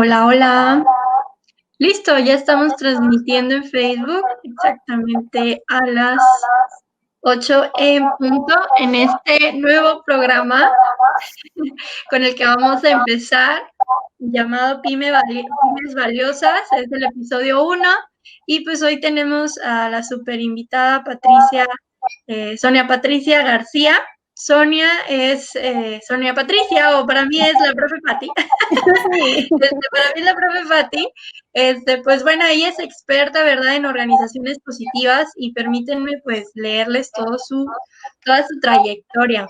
Hola, hola. Listo, ya estamos transmitiendo en Facebook exactamente a las 8 en punto en este nuevo programa con el que vamos a empezar, llamado Pymes Valiosas, es el episodio 1 y pues hoy tenemos a la super invitada Sonia Patricia García. Sonia es Sonia Patricia, o para mí es la profe Pati. Sí. Para mí la profe Patti, pues bueno, ella es experta, ¿verdad?, en organizaciones positivas y permítanme pues leerles toda su trayectoria.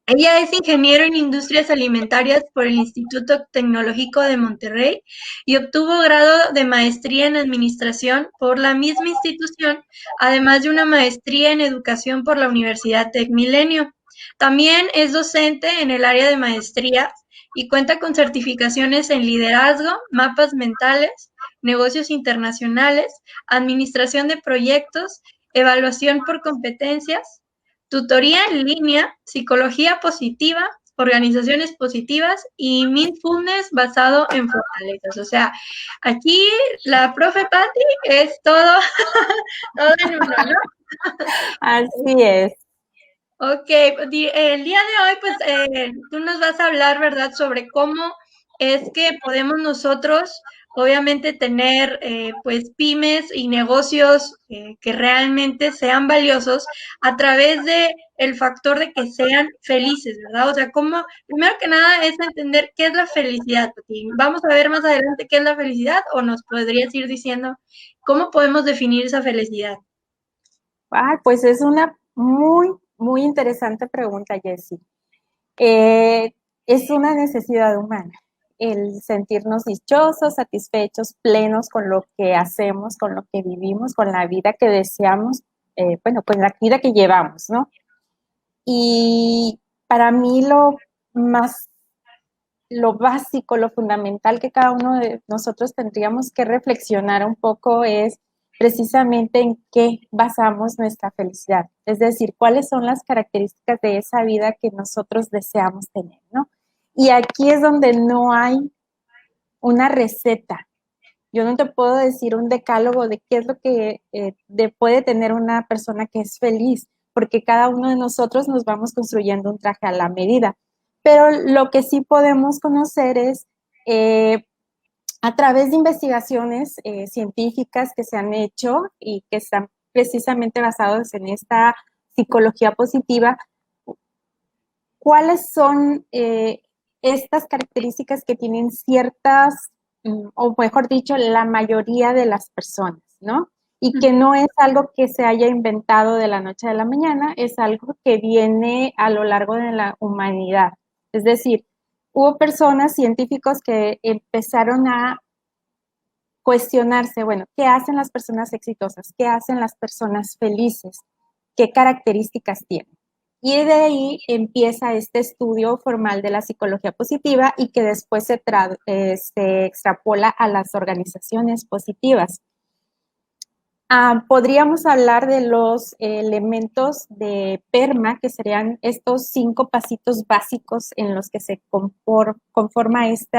Ella es ingeniero en industrias alimentarias por el Instituto Tecnológico de Monterrey y obtuvo grado de maestría en administración por la misma institución, además de una maestría en educación por la Universidad Tec Milenio. También es docente en el área de maestría y cuenta con certificaciones en liderazgo, mapas mentales, negocios internacionales, administración de proyectos, evaluación por competencias, tutoría en línea, psicología positiva, organizaciones positivas y mindfulness basado en fortalezas. O sea, aquí la profe Patti es todo, todo en uno, ¿no? Así es. Ok, el día de hoy, pues tú nos vas a hablar, ¿verdad?, sobre cómo es que podemos nosotros, obviamente, tener pues pymes y negocios que realmente sean valiosos a través de el factor de que sean felices, ¿verdad? O sea, cómo, primero que nada, es entender qué es la felicidad, Pati. Vamos a ver más adelante qué es la felicidad, o nos podrías ir diciendo cómo podemos definir esa felicidad. Pues es una muy interesante pregunta, Jessie. Es una necesidad humana el sentirnos dichosos, satisfechos, plenos con lo que hacemos, con lo que vivimos, con la vida que deseamos, con la vida que llevamos, ¿no? Y para mí lo básico, lo fundamental que cada uno de nosotros tendríamos que reflexionar un poco es precisamente en qué basamos nuestra felicidad, es decir, cuáles son las características de esa vida que nosotros deseamos tener, ¿no? Y aquí es donde no hay una receta. Yo no te puedo decir un decálogo de qué es lo que puede tener una persona que es feliz, porque cada uno de nosotros nos vamos construyendo un traje a la medida. Pero lo que sí podemos conocer es a través de investigaciones científicas que se han hecho y que están precisamente basadas en esta psicología positiva, cuáles son estas características que tienen ciertas, o mejor dicho, la mayoría de las personas, ¿no? Y que no es algo que se haya inventado de la noche a la mañana, es algo que viene a lo largo de la humanidad. Es decir, hubo personas, científicos que empezaron a cuestionarse, bueno, ¿qué hacen las personas exitosas? ¿Qué hacen las personas felices? ¿Qué características tienen? Y de ahí empieza este estudio formal de la psicología positiva y que después se extrapola a las organizaciones positivas. Podríamos hablar de los elementos de PERMA, que serían estos 5 pasitos básicos en los que se conforma este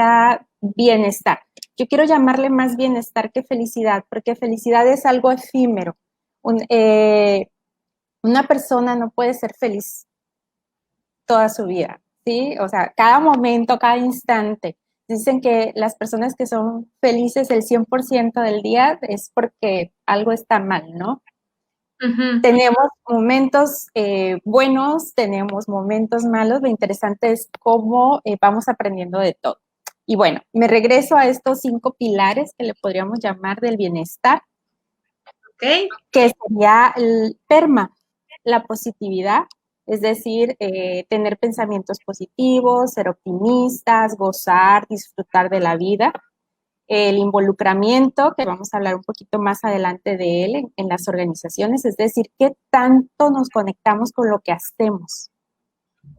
bienestar. Yo quiero llamarle más bienestar que felicidad, porque felicidad es algo efímero. Una persona no puede ser feliz toda su vida, ¿sí? O sea, cada momento, cada instante. Dicen que las personas que son felices el 100% del día es porque algo está mal, ¿no? Uh-huh. Tenemos momentos buenos, tenemos momentos malos. Lo interesante es cómo vamos aprendiendo de todo. Y bueno, me regreso a estos 5 pilares que le podríamos llamar del bienestar, Ok. que sería el PERMA, la positividad, es decir, tener pensamientos positivos, ser optimistas, gozar, disfrutar de la vida. El involucramiento, que vamos a hablar un poquito más adelante de él en las organizaciones, es decir, qué tanto nos conectamos con lo que hacemos.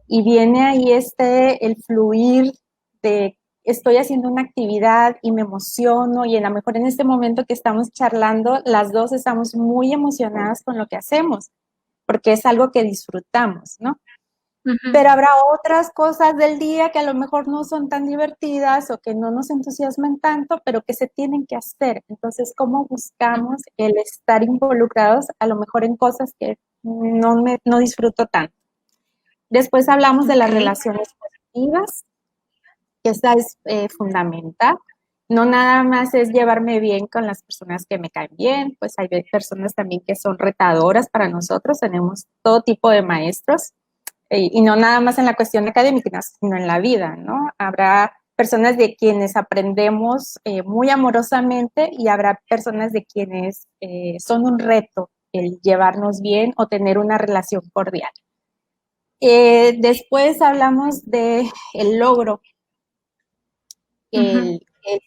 Y viene ahí el fluir de estoy haciendo una actividad y me emociono y a lo mejor en este momento que estamos charlando, las dos estamos muy emocionadas con lo que hacemos, porque es algo que disfrutamos, ¿no? Ujú. pero habrá otras cosas del día que a lo mejor no son tan divertidas o que no nos entusiasman tanto, pero que se tienen que hacer. Entonces, ¿cómo buscamos el estar involucrados a lo mejor en cosas que no disfruto tanto? Después hablamos de las Ok. relaciones positivas, que esta es fundamental. No nada más es llevarme bien con las personas que me caen bien, pues hay personas también que son retadoras para nosotros, tenemos todo tipo de maestros, y no nada más en la cuestión académica, sino en la vida, ¿no? Habrá personas de quienes aprendemos muy amorosamente y habrá personas de quienes son un reto el llevarnos bien o tener una relación cordial. Después hablamos de el logro, Ujú. el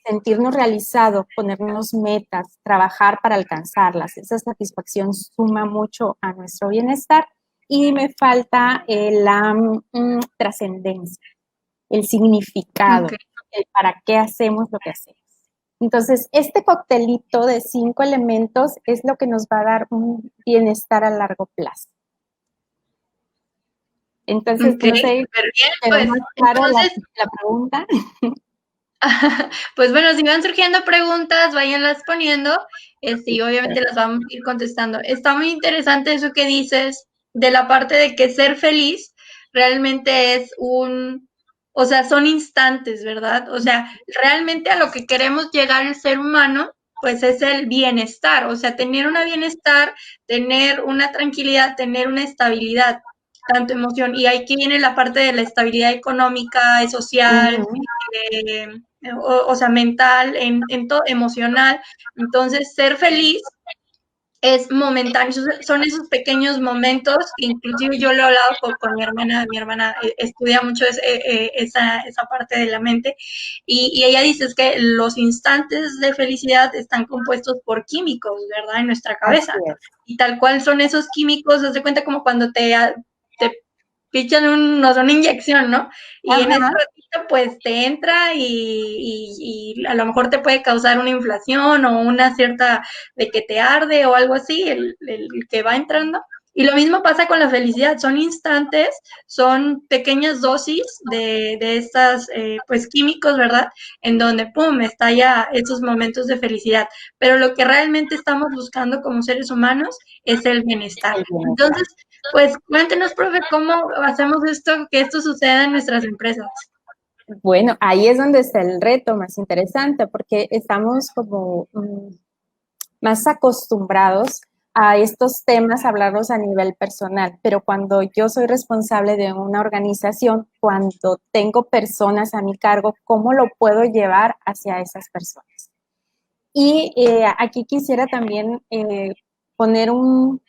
sentirnos realizados, ponernos metas, trabajar para alcanzarlas. Esa satisfacción suma mucho a nuestro bienestar. Y me falta la trascendencia, el Ok. significado, el para qué hacemos lo que hacemos. Entonces, este coctelito de 5 elementos es lo que nos va a dar un bienestar a largo plazo. Entonces, Ok, no sé, súper bien, ¿quedó pues más clara entonces, la pregunta? pues bueno, si van surgiendo preguntas, váyanlas poniendo, y obviamente las vamos a ir contestando. Está muy interesante eso que dices de la parte de que ser feliz realmente es o sea, son instantes, ¿verdad? O sea, realmente a lo que queremos llegar el ser humano, pues es el bienestar, o sea, tener un bienestar, tener una tranquilidad, tener una estabilidad, tanto emoción. Y aquí viene la parte de la estabilidad económica, social, Ujú. eh, o sea, mental, en todo, emocional. Entonces, ser feliz es momentáneo, son esos pequeños momentos que inclusive yo lo he hablado con mi hermana estudia mucho esa parte de la mente y ella dice es que los instantes de felicidad están compuestos por químicos, ¿verdad? En nuestra Así cabeza. es. Y tal cual son esos químicos, haz de cuenta como cuando te pichan no sé, una inyección, ¿no? Y en ese Ajá. ratito, pues te entra y a lo mejor te puede causar una inflación o una cierta de que te arde o algo así, el que va entrando. Y lo mismo pasa con la felicidad, son instantes, son pequeñas dosis de estas, pues, químicos, ¿verdad? En donde, ¡pum!, estalla esos momentos de felicidad. Pero lo que realmente estamos buscando como seres humanos es el bienestar. El bienestar. Entonces, pues cuéntenos, profe, cómo hacemos esto, que esto suceda en nuestras empresas. Bueno, ahí es donde está el reto más interesante, porque estamos como más acostumbrados a estos temas, hablarlos a nivel personal, pero cuando yo soy responsable de una organización, cuando tengo personas a mi cargo, ¿cómo lo puedo llevar hacia esas personas? Y aquí quisiera también poner un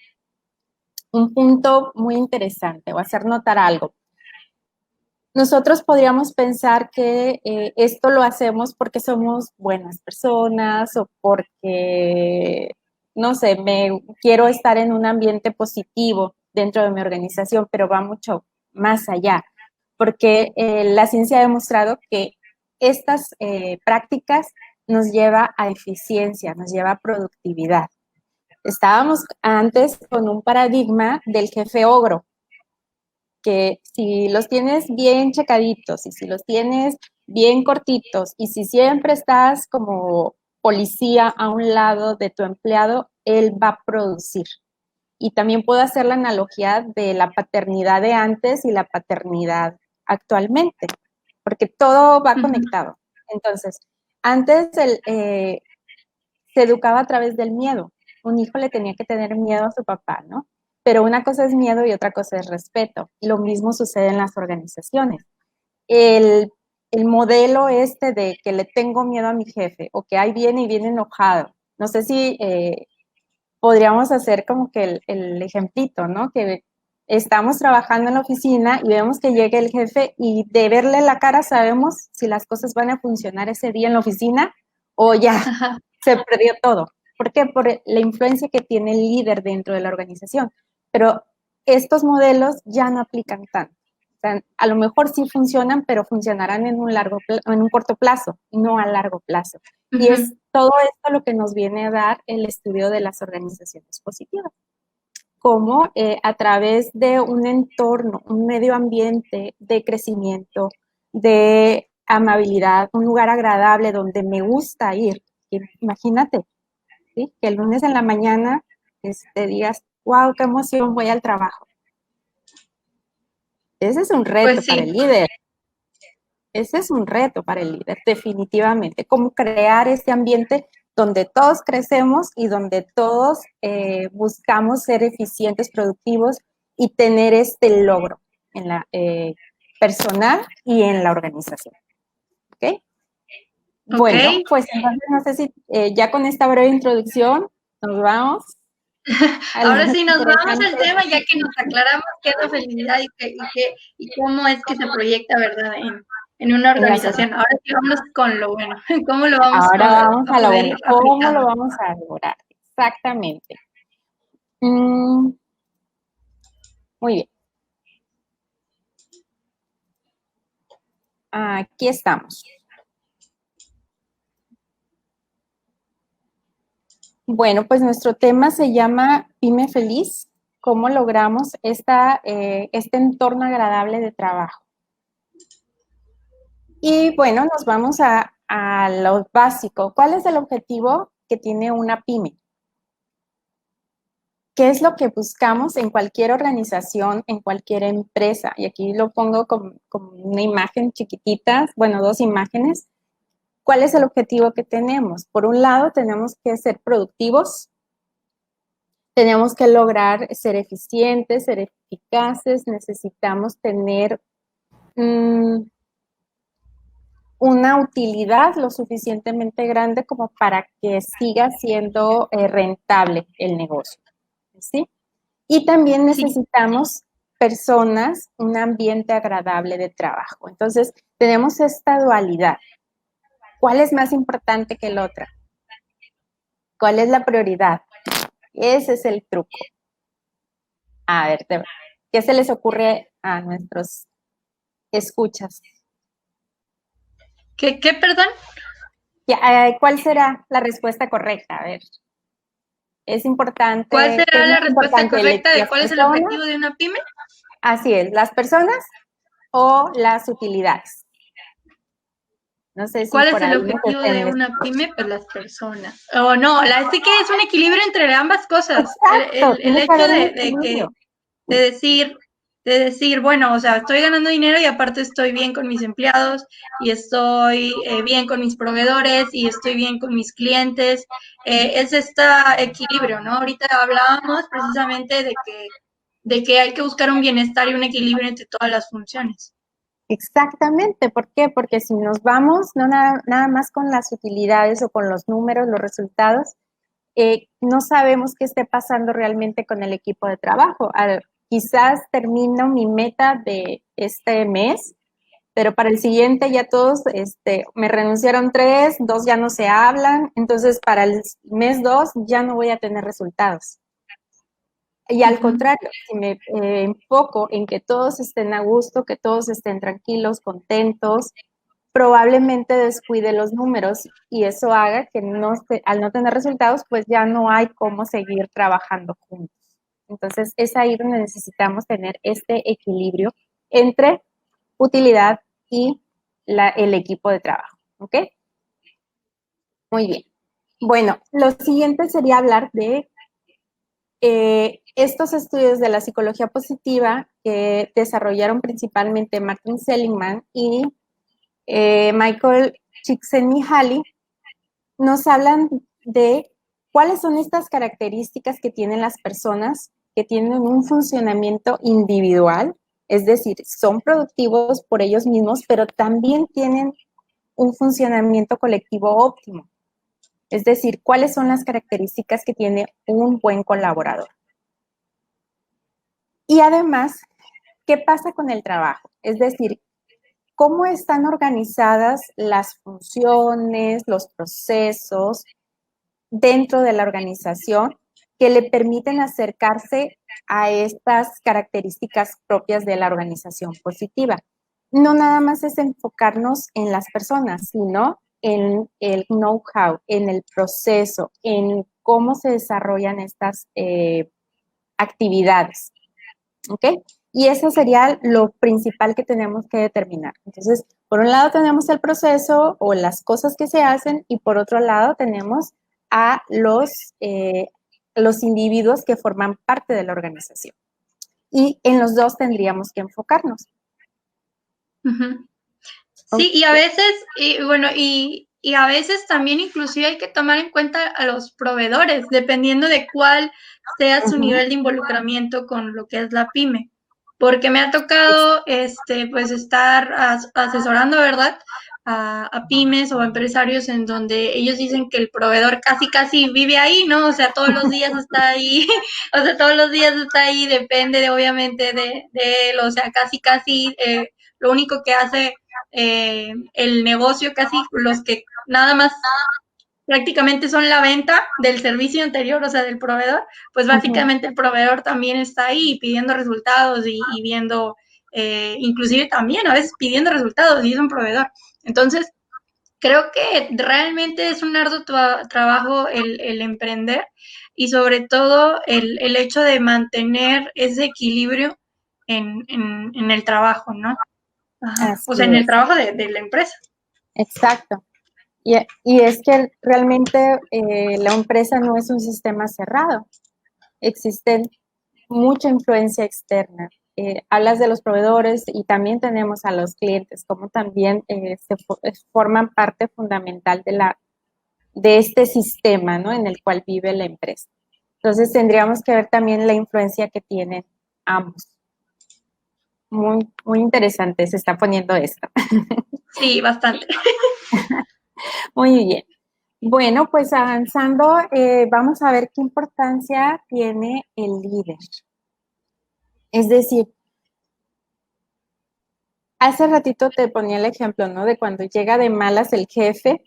punto muy interesante o hacer notar algo. Nosotros podríamos pensar que esto lo hacemos porque somos buenas personas o porque, no sé, me quiero estar en un ambiente positivo dentro de mi organización, pero va mucho más allá, porque la ciencia ha demostrado que estas prácticas nos lleva a eficiencia, nos lleva a productividad. Estábamos antes con un paradigma del jefe ogro, que si los tienes bien checaditos y si los tienes bien cortitos y si siempre estás como policía a un lado de tu empleado, él va a producir. Y también puedo hacer la analogía de la paternidad de antes y la paternidad actualmente, porque todo va Ujú, conectado. Entonces, antes se educaba a través del miedo. Un hijo le tenía que tener miedo a su papá, ¿no? Pero una cosa es miedo y otra cosa es respeto. Lo mismo sucede en las organizaciones. El, el modelo este de que le tengo miedo a mi jefe o que ahí viene y viene enojado. No sé si podríamos hacer como que el ejemplito, ¿no? Que estamos trabajando en la oficina y vemos que llega el jefe y de verle la cara sabemos si las cosas van a funcionar ese día en la oficina o ya ajá, se perdió todo. ¿Por qué? Por la influencia que tiene el líder dentro de la organización. Pero estos modelos ya no aplican tanto. O sea, a lo mejor sí funcionan, pero funcionarán en un corto plazo, no a largo plazo. Y es ujú. todo esto lo que nos viene a dar el estudio de las organizaciones positivas. cómo a través de un entorno, un medio ambiente de crecimiento, de amabilidad, un lugar agradable donde me gusta ir. Imagínate, ¿sí? Que el lunes en la mañana digas, wow, qué emoción, voy al trabajo. Ese es un reto Pues para sí. el líder. Ese es un reto para el líder, definitivamente. Cómo crear este ambiente donde todos crecemos y donde todos buscamos ser eficientes, productivos y tener este logro en la personal y en la organización. ¿Ok? Ok. Bueno, pues entonces no sé si ya con esta breve introducción nos vamos. Ahora Algo sí nos vamos al interesante. tema, ya que nos aclaramos qué es la felicidad y cómo es que se proyecta, ¿verdad? En una En la organización. Ahora sí vamos con lo bueno. ¿Cómo lo vamos Ahora vamos a a lo poder bueno. ir ¿Cómo lo aplicando? vamos a lograr? Exactamente. Muy bien. Aquí estamos. Bueno, pues nuestro tema se llama Pyme Feliz. ¿Cómo logramos este entorno agradable de trabajo? Y bueno, nos vamos a lo básico. ¿Cuál es el objetivo que tiene una pyme? ¿Qué es lo que buscamos en cualquier organización, en cualquier empresa? Y aquí lo pongo como una imagen chiquitita, bueno, dos imágenes. ¿Cuál es el objetivo que tenemos? Por un lado, tenemos que ser productivos, tenemos que lograr ser eficientes, ser eficaces, necesitamos tener una utilidad lo suficientemente grande como para que siga siendo rentable el negocio, ¿sí? Y también Sí, necesitamos personas, un ambiente agradable de trabajo. Entonces, tenemos esta dualidad. ¿Cuál es más importante que el otro? ¿Cuál es la prioridad? Ese es el truco. A ver, ¿qué se les ocurre a nuestros escuchas? ¿Qué, perdón? ¿Cuál será la respuesta correcta? A ver, es ¿Cuál importante, ¿qué será es la más respuesta importante? correcta de ¿Las cuál es el personas? objetivo de una pyme? Así es, ¿las personas o las utilidades? No sé si ¿Cuál es por el ahí nos objetivo de estén... una pyme? Pues las personas. O no, sí que es un equilibrio entre ambas cosas. Exacto, El tiene que hecho haber un de que equilibrio. de decir, bueno, o sea, estoy ganando dinero y aparte estoy bien con mis empleados y estoy bien con mis proveedores y estoy bien con mis clientes. Es este equilibrio, ¿no? Ahorita hablábamos precisamente de que hay que buscar un bienestar y un equilibrio entre todas las funciones. Exactamente, ¿por qué? Porque si nos vamos no nada más con las utilidades o con los números, los resultados, no sabemos qué esté pasando realmente con el equipo de trabajo. Quizás termino mi meta de este mes, pero para el siguiente ya todos me renunciaron 3, 2 ya no se hablan, entonces para el mes 2 ya no voy a tener resultados. Y al contrario, si me enfoco en que todos estén a gusto, que todos estén tranquilos, contentos, probablemente descuide los números y eso haga que al no tener resultados, pues ya no hay cómo seguir trabajando juntos. Entonces, es ahí donde necesitamos tener este equilibrio entre utilidad y el equipo de trabajo. ¿Ok? Muy bien. Bueno, lo siguiente sería hablar de estos estudios de la psicología positiva que desarrollaron principalmente Martin Seligman y Michael Csikszentmihalyi nos hablan de cuáles son estas características que tienen las personas que tienen un funcionamiento individual, es decir, son productivos por ellos mismos, pero también tienen un funcionamiento colectivo óptimo. Es decir, cuáles son las características que tiene un buen colaborador. Y además, ¿qué pasa con el trabajo? Es decir, ¿cómo están organizadas las funciones, los procesos dentro de la organización que le permiten acercarse a estas características propias de la organización positiva? No nada más es enfocarnos en las personas, sino en el know-how, en el proceso, en cómo se desarrollan estas actividades, ¿ok? Y eso sería lo principal que tenemos que determinar. Entonces, por un lado tenemos el proceso o las cosas que se hacen y por otro lado tenemos a los individuos que forman parte de la organización. Y en los dos tendríamos que enfocarnos. Uh-huh. Sí, y a veces, y a veces también inclusive hay que tomar en cuenta a los proveedores, dependiendo de cuál sea su nivel de involucramiento con lo que es la pyme. Porque me ha tocado, pues estar asesorando, ¿verdad? A pymes o empresarios en donde ellos dicen que el proveedor casi vive ahí, ¿no? O sea, todos los días está ahí, o sea, todos los días está ahí, depende obviamente de él, o sea, casi, lo único que hace el negocio, casi los que nada más prácticamente son la venta del servicio anterior, o sea, del proveedor, pues básicamente el proveedor también está ahí pidiendo resultados y viendo, inclusive también a veces pidiendo resultados y es un proveedor. Entonces, creo que realmente es un arduo trabajo el emprender y sobre todo el hecho de mantener ese equilibrio en el trabajo, ¿no? Ajá. O sea, en el trabajo de la empresa. Exacto. Y es que realmente la empresa no es un sistema cerrado. Existe mucha influencia externa. Hablas de los proveedores y también tenemos a los clientes, como también forman parte fundamental de este sistema, ¿no? En el cual vive la empresa. Entonces tendríamos que ver también la influencia que tienen ambos. Muy, muy interesante se está poniendo esto. Sí, bastante. Muy bien. Bueno, pues avanzando, vamos a ver qué importancia tiene el líder. Es decir, hace ratito te ponía el ejemplo, ¿no? De cuando llega de malas el jefe,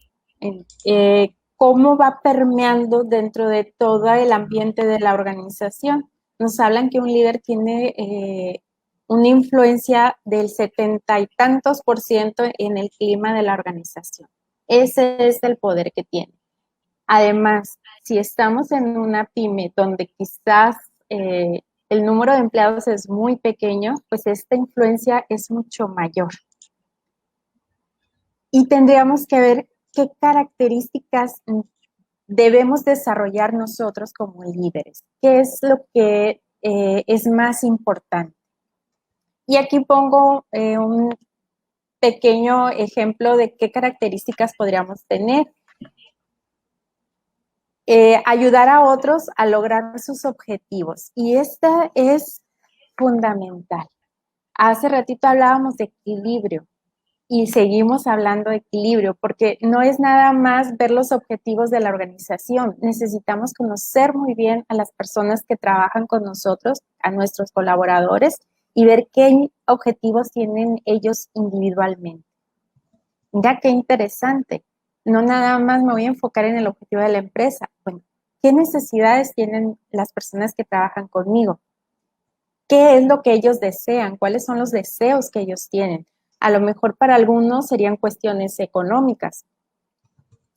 cómo va permeando dentro de todo el ambiente de la organización. Nos hablan que un líder tiene una influencia del 70 y tantos % en el clima de la organización. Ese es el poder que tiene. Además, si estamos en una pyme donde quizás el número de empleados es muy pequeño, pues esta influencia es mucho mayor. Y tendríamos que ver qué características debemos desarrollar nosotros como líderes, qué es lo que es más importante. Y aquí pongo un pequeño ejemplo de qué características podríamos tener. Ayudar a otros a lograr sus objetivos. Y esta es fundamental. Hace ratito hablábamos de equilibrio y seguimos hablando de equilibrio porque no es nada más ver los objetivos de la organización. Necesitamos conocer muy bien a las personas que trabajan con nosotros, a nuestros colaboradores y ver qué objetivos tienen ellos individualmente. Mira qué interesante. No nada más me voy a enfocar en el objetivo de la empresa. Bueno, ¿qué necesidades tienen las personas que trabajan conmigo? ¿Qué es lo que ellos desean? ¿Cuáles son los deseos que ellos tienen? A lo mejor para algunos serían cuestiones económicas,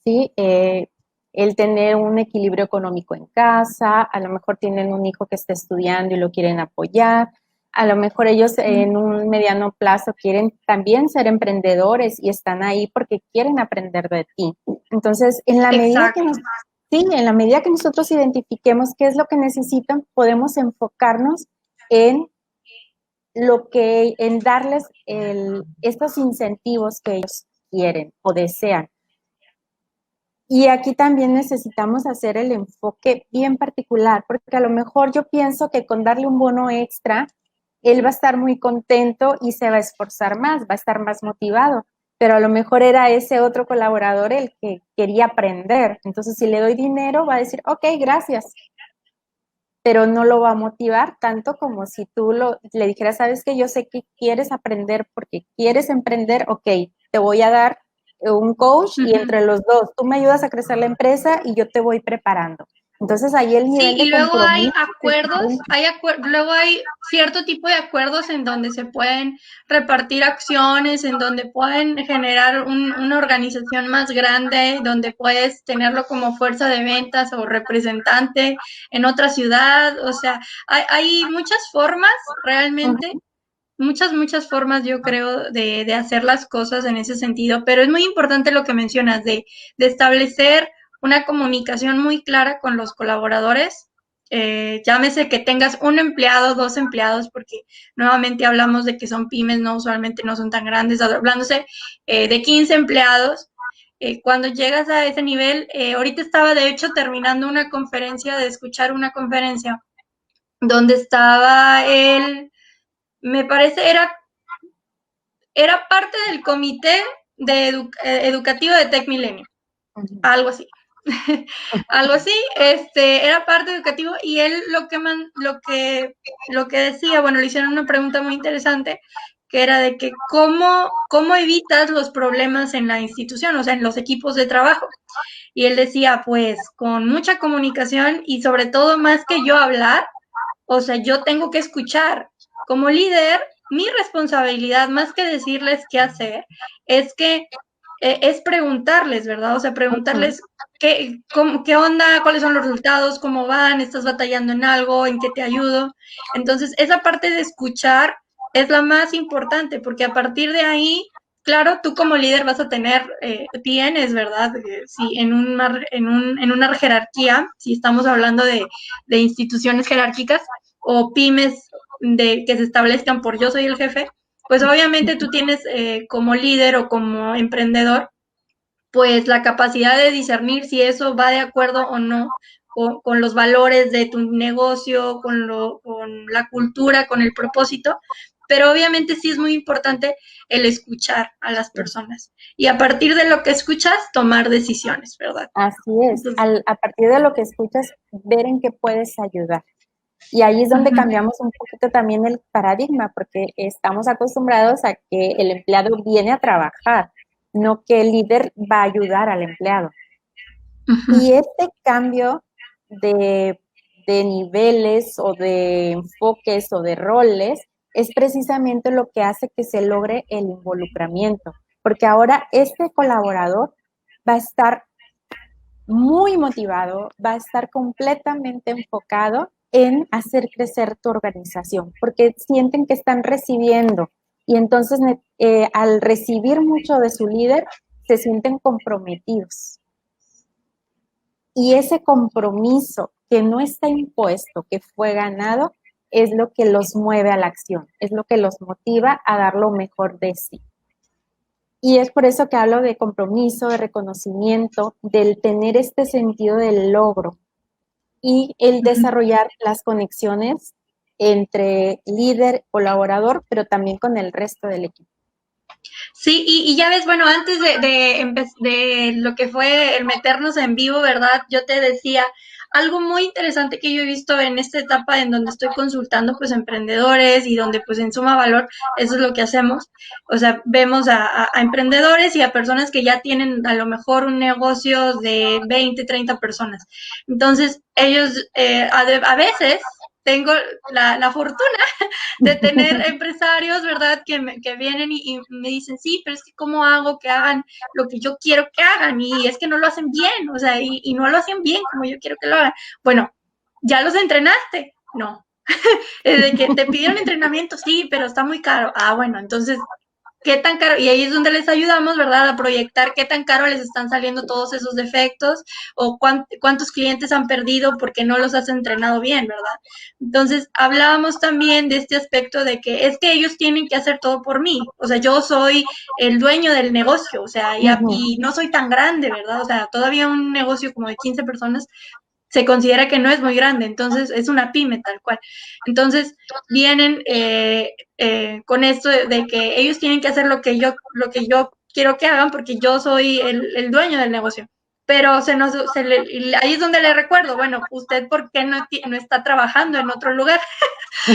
¿sí? El tener un equilibrio económico en casa, a lo mejor tienen un hijo que está estudiando y lo quieren apoyar, a lo mejor ellos en un mediano plazo quieren también ser emprendedores y están ahí porque quieren aprender de ti. Entonces, en la medida en la medida que nosotros identifiquemos qué es lo que necesitan, podemos enfocarnos en en darles estos incentivos que ellos quieren o desean. Y aquí también necesitamos hacer el enfoque bien particular, porque a lo mejor yo pienso que con darle un bono extra, él va a estar muy contento y se va a esforzar más, va a estar más motivado, pero a lo mejor era ese otro colaborador el que quería aprender. Entonces, si le doy dinero, va a decir, ok, gracias, pero no lo va a motivar tanto como si tú le dijeras, sabes que yo sé que quieres aprender porque quieres emprender, ok, te voy a dar un coach y entre los dos, tú me ayudas a crecer la empresa y yo te voy preparando. Entonces ahí el Sí, nivel y de luego hay compromiso es acuerdos, diferente. luego hay cierto tipo de acuerdos en donde se pueden repartir acciones, en donde pueden generar una organización más grande, donde puedes tenerlo como fuerza de ventas o representante en otra ciudad. O sea, hay muchas formas realmente, Ujú. muchas formas, yo creo, de hacer las cosas en ese sentido, pero es muy importante lo que mencionas de establecer una comunicación muy clara con los colaboradores. Llámese que tengas un empleado, dos empleados, porque nuevamente hablamos de que son pymes, no usualmente no son tan grandes, hablándose de 15 empleados. Cuando llegas a ese nivel, ahorita estaba de hecho terminando una conferencia, de escuchar una conferencia donde estaba él, me parece, era parte del comité educativo de Tech Milenio, Ujú. algo así. Algo así, era parte educativo y él lo que decía, bueno, le hicieron una pregunta muy interesante, que era de que cómo evitas los problemas en la institución, o sea, en los equipos de trabajo. Y él decía, pues, con mucha comunicación y sobre todo más que yo hablar, o sea, yo tengo que escuchar. Como líder, mi responsabilidad, más que decirles qué hacer, es que es preguntarles, ¿verdad? O sea, Ujú. preguntarles qué onda, cuáles son los resultados, cómo van, estás batallando en algo, en qué te ayudo. Entonces, esa parte de escuchar es la más importante, porque a partir de ahí, claro, tú como líder vas a tener, tienes, ¿verdad? Si en una jerarquía, si estamos hablando de instituciones jerárquicas o pymes que se establezcan por yo soy el jefe, pues obviamente tú tienes como líder o como emprendedor, pues la capacidad de discernir si eso va de acuerdo o no con los valores de tu negocio, con la cultura, con el propósito, pero obviamente sí es muy importante el escuchar a las personas y a partir de lo que escuchas tomar decisiones, ¿verdad? Así es. Entonces, A partir de lo que escuchas, ver en qué puedes ayudar. Y ahí es donde uh-huh. cambiamos un poquito también el paradigma, porque estamos acostumbrados a que el empleado viene a trabajar, no que el líder va a ayudar al empleado. Uh-huh. Y este cambio de, de niveles o de enfoques o de roles es precisamente lo que hace que se logre el involucramiento, porque ahora este colaborador va a estar muy motivado, va a estar completamente enfocado en hacer crecer tu organización, porque sienten que están recibiendo y entonces al recibir mucho de su líder, se sienten comprometidos. Y ese compromiso que no está impuesto, que fue ganado, es lo que los mueve a la acción, es lo que los motiva a dar lo mejor de sí. Y es por eso que hablo de compromiso, de reconocimiento, del tener este sentido del logro y el Uh-huh. desarrollar las conexiones entre líder, colaborador, pero también con el resto del equipo. Sí, y ya ves, bueno, antes de lo que fue el meternos en vivo, ¿verdad? Yo te decía algo muy interesante que yo he visto en esta etapa en donde estoy consultando pues emprendedores y donde pues en suma valor eso es lo que hacemos. O sea, vemos a emprendedores y a personas que ya tienen a lo mejor un negocio de 20, 30 personas. Entonces, ellos a veces tengo la fortuna de tener empresarios, ¿verdad? Que vienen y me dicen, sí, pero es que ¿cómo hago que hagan lo que yo quiero que hagan? Y es que no lo hacen bien, o sea, y no lo hacen bien como yo quiero que lo hagan. Bueno, ¿ya los entrenaste? No. De que te pidieron entrenamiento, sí, pero está muy caro. Ah, bueno, entonces qué tan caro, y ahí es donde les ayudamos, ¿verdad? A proyectar qué tan caro les están saliendo todos esos defectos o cuántos clientes han perdido porque no los has entrenado bien, ¿verdad? Entonces, hablábamos también de este aspecto de que es que ellos tienen que hacer todo por mí, o sea, yo soy el dueño del negocio, o sea, y no soy tan grande, ¿verdad? O sea, todavía un negocio como de 15 personas se considera que no es muy grande, entonces es una pyme tal cual. Entonces vienen con esto de que ellos tienen que hacer lo que yo quiero que hagan porque yo soy el dueño del negocio. Pero ahí es donde le recuerdo, bueno, usted por qué no está trabajando en otro lugar,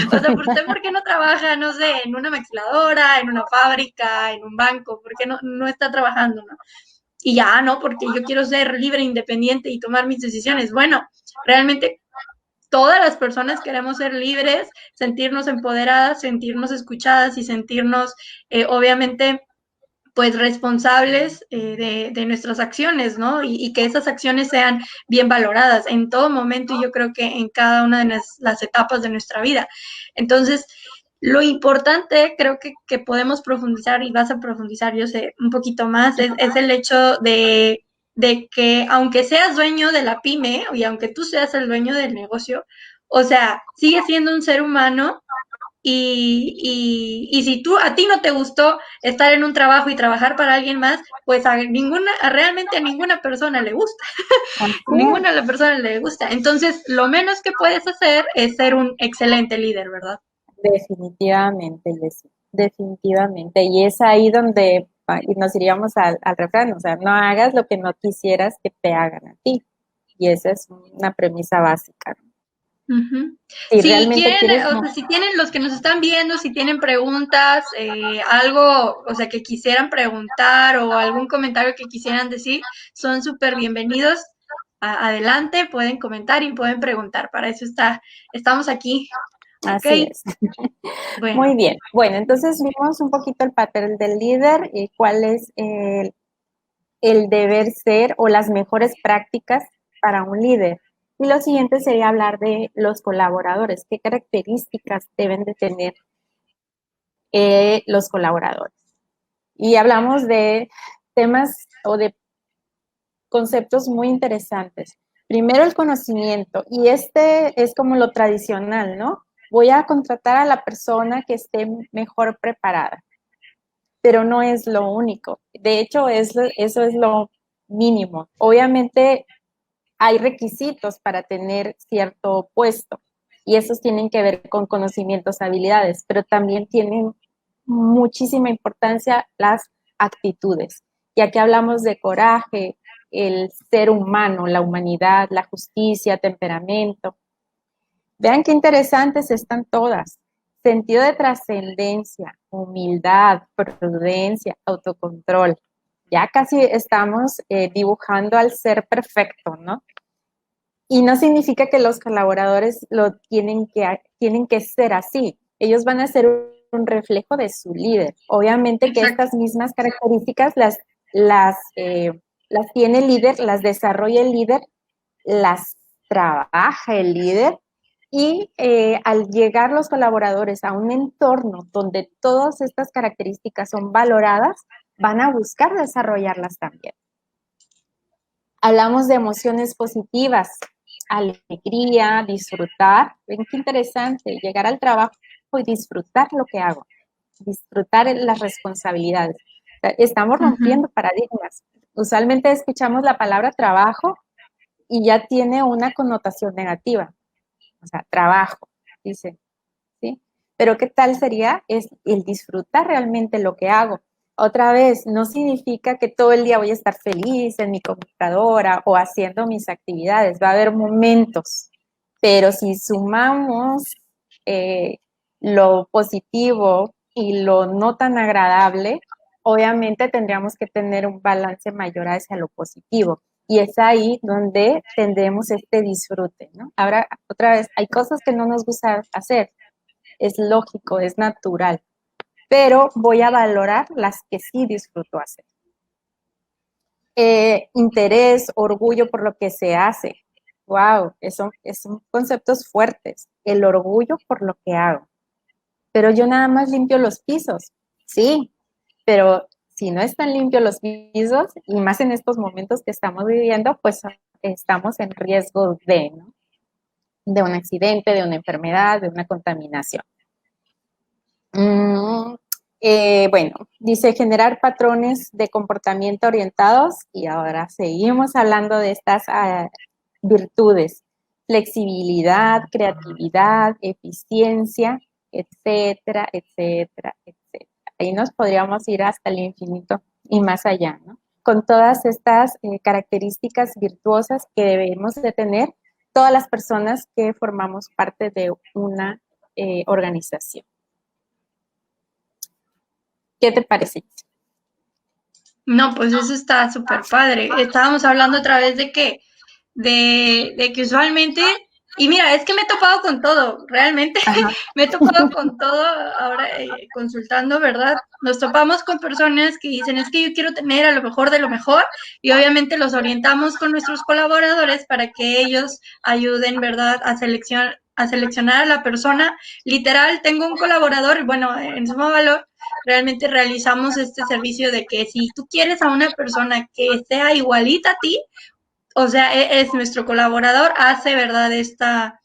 o sea, usted por qué no trabaja, no sé, en una maquiladora, en una fábrica, en un banco, por qué no está trabajando, ¿no? y ya, no, porque yo quiero ser libre, independiente y tomar mis decisiones. Bueno, realmente todas las personas queremos ser libres, sentirnos empoderadas, sentirnos escuchadas y sentirnos, obviamente, pues responsables de nuestras acciones, ¿no? Y que esas acciones sean bien valoradas en todo momento y yo creo que en cada una de las etapas de nuestra vida. Entonces, lo importante, creo que podemos profundizar y vas a profundizar, yo sé, un poquito más, es el hecho de que aunque seas dueño de la pyme y aunque tú seas el dueño del negocio, o sea, sigue siendo un ser humano y si tú, a ti no te gustó estar en un trabajo y trabajar para alguien más, pues realmente a ninguna persona le gusta. Así Ninguna de es. las personas le gusta. Entonces, lo menos que puedes hacer es ser un excelente líder, ¿verdad? Definitivamente, Jessy, definitivamente. Y es ahí donde y nos iríamos al refrán, o sea, no hagas lo que no quisieras que te hagan a ti. Y esa es una premisa básica. Ujú. Si Si realmente quieren, quieres, o sea, si tienen los que nos están viendo, si tienen preguntas, algo, o sea, que quisieran preguntar o algún comentario que quisieran decir, son súper bienvenidos. Adelante, pueden comentar y pueden preguntar. Para eso estamos aquí. Ok, así es. Muy bueno. bien. Bueno, entonces vimos un poquito el papel del líder y cuál es el deber ser o las mejores prácticas para un líder. Y lo siguiente sería hablar de los colaboradores, qué características deben de tener los colaboradores. Y hablamos de temas o de conceptos muy interesantes. Primero el conocimiento, y este es como lo tradicional, ¿no? Voy a contratar a la persona que esté mejor preparada, pero no es lo único. De hecho, eso es lo mínimo. Obviamente hay requisitos para tener cierto puesto y esos tienen que ver con conocimientos, habilidades, pero también tienen muchísima importancia las actitudes. Y aquí hablamos de coraje, el ser humano, la humanidad, la justicia, temperamento. Vean qué interesantes están todas. Sentido de trascendencia, humildad, prudencia, autocontrol. Ya casi estamos dibujando al ser perfecto, ¿no? Y no significa que los colaboradores lo tienen que ser así. Ellos van a ser un reflejo de su líder. Obviamente que Exacto. estas mismas características las tiene el líder, las desarrolla el líder, las trabaja el líder y al llegar los colaboradores a un entorno donde todas estas características son valoradas, van a buscar desarrollarlas también. Hablamos de emociones positivas, alegría, disfrutar. Ven qué interesante, llegar al trabajo y disfrutar lo que hago, disfrutar las responsabilidades. Estamos Ujú. rompiendo paradigmas. Usualmente escuchamos la palabra trabajo y ya tiene una connotación negativa. O sea, trabajo, dice, ¿sí? Pero ¿qué tal sería es el disfrutar realmente lo que hago? Otra vez, no significa que todo el día voy a estar feliz en mi computadora o haciendo mis actividades. Va a haber momentos, pero si sumamos eh, lo positivo y lo no tan agradable, obviamente tendríamos que tener un balance mayor hacia lo positivo. Y es ahí donde tendremos este disfrute, ¿no? Ahora, otra vez, hay cosas que no nos gusta hacer, es lógico, es natural, pero voy a valorar las que sí disfruto hacer. Interés, orgullo por lo que se hace. Wow, eso son conceptos fuertes. El orgullo por lo que hago. Pero yo nada más limpio los pisos. Sí, pero si no están limpios los pisos, y más en estos momentos que estamos viviendo, pues estamos en riesgo de, ¿no? De un accidente, de una enfermedad, de una contaminación. Mm, bueno, dice generar patrones de comportamiento orientados y ahora seguimos hablando de estas virtudes, flexibilidad, creatividad, eficiencia, etcétera, etcétera, etcétera. Ahí nos podríamos ir hasta el infinito y más allá, ¿no? Con todas estas características virtuosas que debemos de tener todas las personas que formamos parte de una organización. ¿Qué te parece? No, pues eso está súper padre. Estábamos hablando otra vez de que usualmente, y mira, es que me he topado con todo, realmente Ajá. me he topado con todo ahora consultando, ¿verdad? Nos topamos con personas que dicen, es que yo quiero tener a lo mejor de lo mejor, y obviamente los orientamos con nuestros colaboradores para que ellos ayuden, ¿verdad?, a seleccionar a la persona. Literal, tengo un colaborador, bueno, en Suma Valor, realmente realizamos este servicio de que si tú quieres a una persona que sea igualita a ti, o sea, es nuestro colaborador, hace, ¿verdad?, esta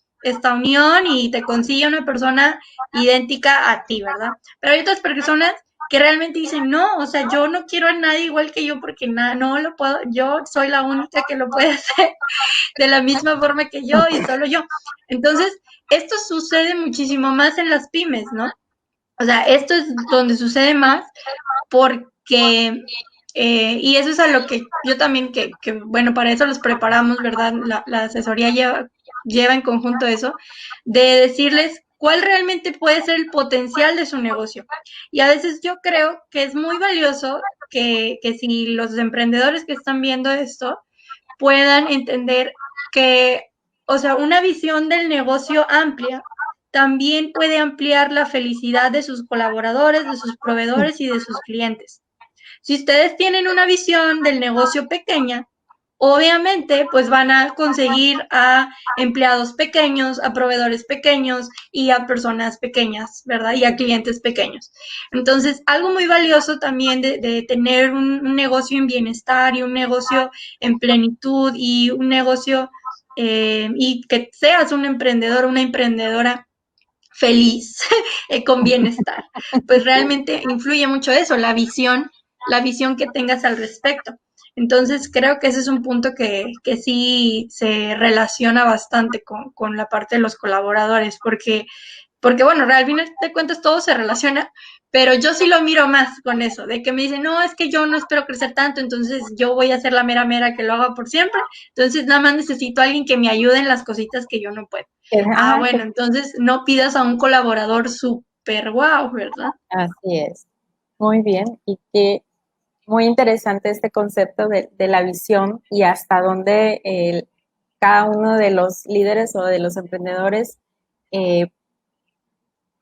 unión y te consigue una persona idéntica a ti, ¿verdad? Pero hay otras personas que realmente dicen, no, o sea, yo no quiero a nadie igual que yo porque no lo puedo, yo soy la única que lo puede hacer de la misma forma que yo y solo yo. Entonces, esto sucede muchísimo más en las pymes, ¿no? O sea, esto es donde sucede más porque, y eso es a lo que yo también, bueno, para eso los preparamos, ¿verdad? La asesoría lleva en conjunto eso, de decirles cuál realmente puede ser el potencial de su negocio. Y a veces yo creo que es muy valioso que si los emprendedores que están viendo esto puedan entender que, o sea, una visión del negocio amplia también puede ampliar la felicidad de sus colaboradores, de sus proveedores y de sus clientes. Si ustedes tienen una visión del negocio pequeña, obviamente pues van a conseguir a empleados pequeños, a proveedores pequeños y a personas pequeñas, ¿verdad? Y a clientes pequeños. Entonces, algo muy valioso también de tener un negocio en bienestar y un negocio en plenitud y un negocio y que seas un emprendedor, una emprendedora feliz, con bienestar. Pues realmente influye mucho eso, la visión que tengas al respecto. Entonces creo que ese es un punto que sí se relaciona bastante con la parte de los colaboradores, porque bueno, al final de cuentas todo se relaciona, pero yo sí lo miro más con eso, de que me dicen, no, es que yo no espero crecer tanto, entonces yo voy a hacer la mera mera que lo haga por siempre, entonces nada más necesito a alguien que me ayude en las cositas que yo no puedo. Ah, Ah, bueno, entonces no pidas a un colaborador súper guau, ¿verdad? así es. Muy bien. Y que muy interesante este concepto de la visión y hasta dónde cada uno de los líderes o de los emprendedores eh,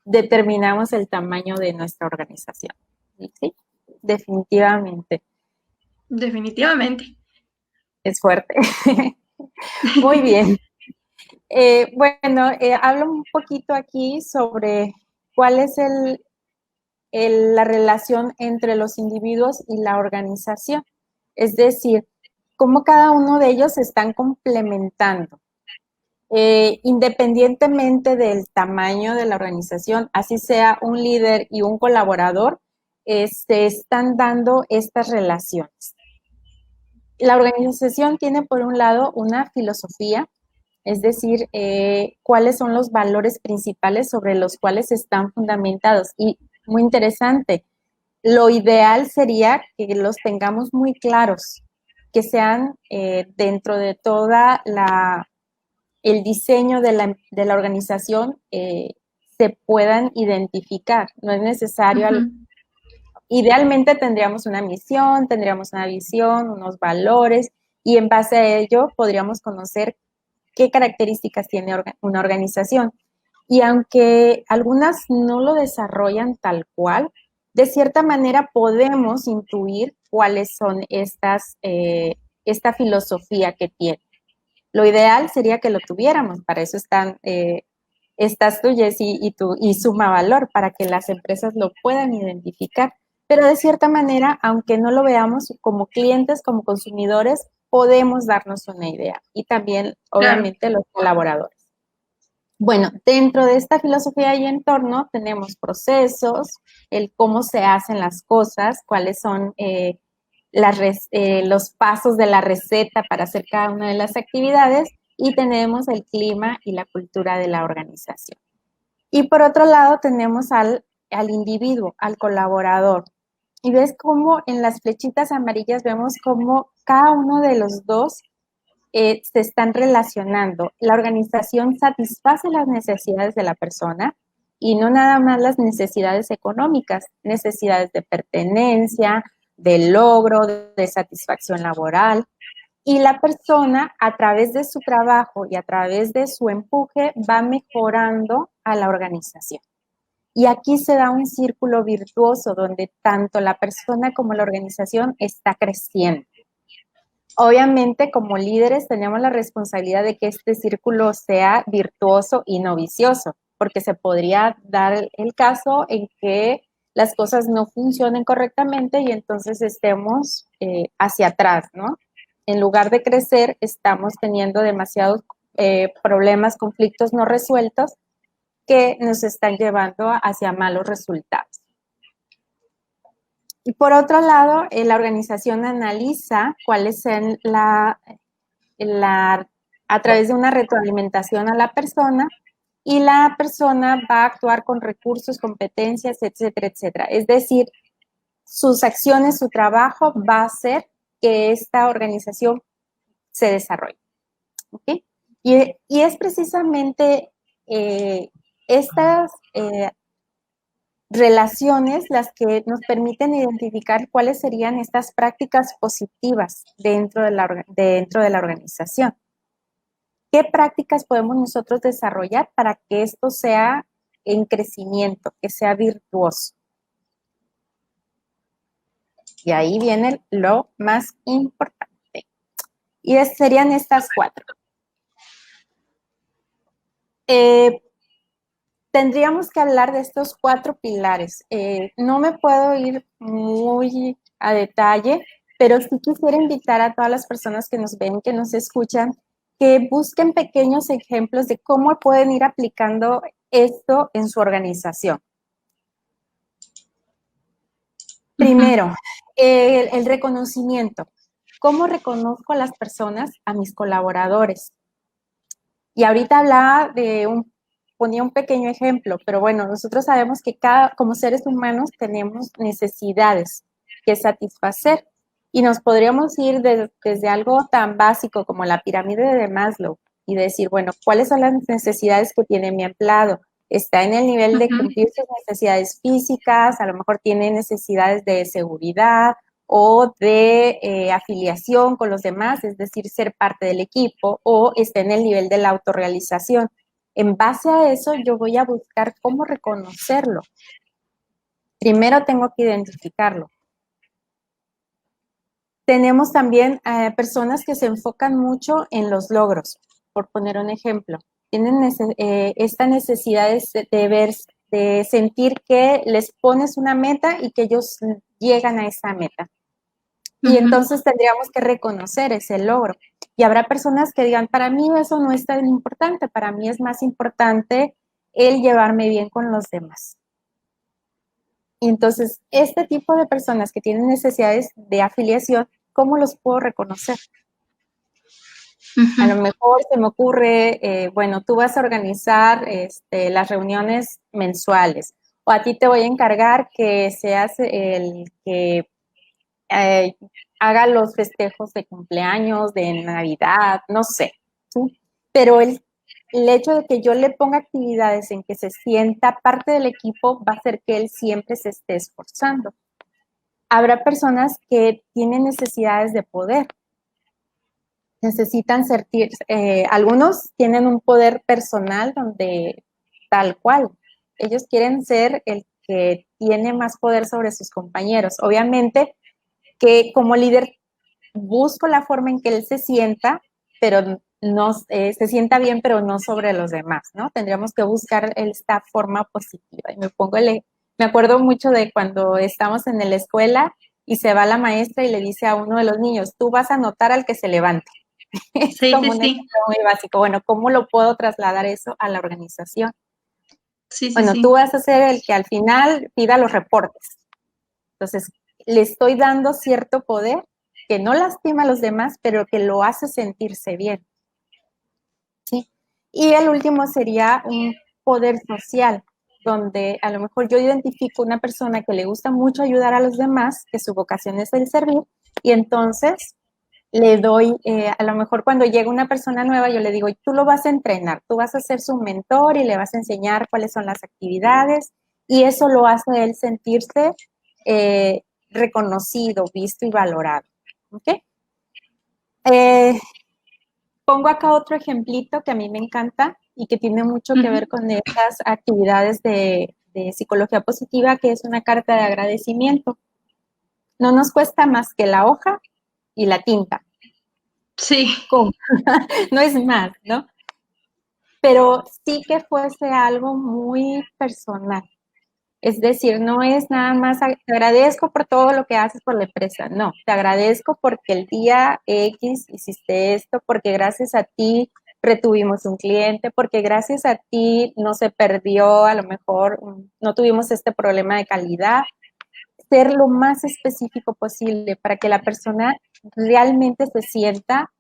determinamos el tamaño de nuestra organización. Sí, definitivamente Definitivamente. es fuerte. Muy bien. Bueno, hablo un poquito aquí sobre cuál es la relación entre los individuos y la organización. Es decir, cómo cada uno de ellos se están complementando. Independientemente del tamaño de la organización, así sea un líder y un colaborador, se están dando estas relaciones. La organización tiene por un lado una filosofía, es decir, cuáles son los valores principales sobre los cuales están fundamentados. Y muy interesante, lo ideal sería que los tengamos muy claros, que sean dentro de toda el diseño de la organización se puedan identificar. No es necesario, idealmente tendríamos una misión, tendríamos una visión, unos valores y en base a ello podríamos conocer qué características tiene una organización. Y aunque algunas no lo desarrollan tal cual, de cierta manera podemos intuir cuáles son esta filosofía que tiene. Lo ideal sería que lo tuviéramos, para eso estás tú, Jessy, y Suma Valor, para que las empresas lo puedan identificar. Pero de cierta manera, aunque no lo veamos como clientes, como consumidores, podemos darnos una idea. Y también, Claro. obviamente, los colaboradores. Bueno, dentro de esta filosofía y entorno tenemos procesos, el cómo se hacen las cosas, cuáles son los pasos de la receta para hacer cada una de las actividades y tenemos el clima y la cultura de la organización. Y por otro lado tenemos al individuo, al colaborador. Y ves cómo en las flechitas amarillas vemos cómo cada uno de los dos se están relacionando. La organización satisface las necesidades de la persona y no nada más las necesidades económicas, necesidades de pertenencia, de logro, de satisfacción laboral. Y la persona, a través de su trabajo y a través de su empuje, va mejorando a la organización. Y aquí se da un círculo virtuoso donde tanto la persona como la organización está creciendo. Obviamente, como líderes, tenemos la responsabilidad de que este círculo sea virtuoso y no vicioso, porque se podría dar el caso en que las cosas no funcionen correctamente y entonces estemos hacia atrás, ¿no? En lugar de crecer, estamos teniendo demasiados problemas, conflictos no resueltos que nos están llevando hacia malos resultados. Y por otro lado, la organización analiza cuáles son a través de una retroalimentación a la persona y la persona va a actuar con recursos, competencias, etcétera, etcétera. Es decir, sus acciones, su trabajo va a hacer que esta organización se desarrolle. ¿Okay? Y es precisamente estas relaciones las que nos permiten identificar cuáles serían estas prácticas positivas dentro de la organización. ¿Qué prácticas podemos nosotros desarrollar para que esto sea en crecimiento, que sea virtuoso? Y ahí viene lo más importante. Y serían estas 4. Tendríamos que hablar de estos 4 pilares. No me puedo ir muy a detalle, pero sí quisiera invitar a todas las personas que nos ven, que nos escuchan, que busquen pequeños ejemplos de cómo pueden ir aplicando esto en su organización. Primero, el reconocimiento. ¿Cómo reconozco a las personas, a mis colaboradores? Y ahorita hablaba ponía un pequeño ejemplo, pero bueno, nosotros sabemos que como seres humanos tenemos necesidades que satisfacer y nos podríamos ir desde algo tan básico como la pirámide de Maslow y decir, bueno, ¿cuáles son las necesidades que tiene mi empleado? Está en el nivel de cumplir sus necesidades físicas, a lo mejor tiene necesidades de seguridad o de afiliación con los demás, es decir, ser parte del equipo, o está en el nivel de la autorrealización. En base a eso, yo voy a buscar cómo reconocerlo. Primero tengo que identificarlo. Tenemos también personas que se enfocan mucho en los logros, por poner un ejemplo. Tienen esta necesidad de sentir que les pones una meta y que ellos llegan a esa meta. Y entonces tendríamos que reconocer ese logro. Y habrá personas que digan, para mí eso no es tan importante, para mí es más importante el llevarme bien con los demás. Y entonces, este tipo de personas que tienen necesidades de afiliación, ¿cómo los puedo reconocer? A lo mejor se me ocurre, bueno, tú vas a organizar las reuniones mensuales, o a ti te voy a encargar que seas el que haga los festejos de cumpleaños, de Navidad, no sé, ¿sí? Pero el hecho de que yo le ponga actividades en que se sienta parte del equipo va a hacer que él siempre se esté esforzando. Habrá personas que tienen necesidades de poder, necesitan sentir, algunos tienen un poder personal donde tal cual, ellos quieren ser el que tiene más poder sobre sus compañeros. Obviamente que como líder busco la forma en que él se sienta, pero no se sienta bien, pero no sobre los demás, ¿no? Tendríamos que buscar esta forma positiva. Y me acuerdo mucho de cuando estamos en la escuela y se va la maestra y le dice a uno de los niños, tú vas a anotar al que se levante. Es como un ejemplo muy básico. Bueno, ¿cómo lo puedo trasladar eso a la organización? Bueno, tú vas a ser el que al final pida los reportes. Entonces, le estoy dando cierto poder que no lastima a los demás, pero que lo hace sentirse bien. ¿Sí? Y el último sería un poder social, donde a lo mejor yo identifico una persona que le gusta mucho ayudar a los demás, que su vocación es el servir, y entonces le doy, a lo mejor cuando llega una persona nueva, yo le digo, tú lo vas a entrenar, tú vas a ser su mentor y le vas a enseñar cuáles son las actividades, y eso lo hace él sentirse reconocido, visto y valorado. ¿Ok? Pongo acá otro ejemplito que a mí me encanta y que tiene mucho que ver con estas actividades de psicología positiva, que es una carta de agradecimiento. No nos cuesta más que la hoja y la tinta. Sí. ¿Cómo? No es más, ¿no? Pero sí que fuese algo muy personal. Es decir, no es nada más, te agradezco por todo lo que haces por la empresa. No, te agradezco porque el día X hiciste esto, porque gracias a ti retuvimos un cliente, porque gracias a ti no se perdió, a lo mejor no tuvimos este problema de calidad. Ser lo más específico posible para que la persona realmente se sienta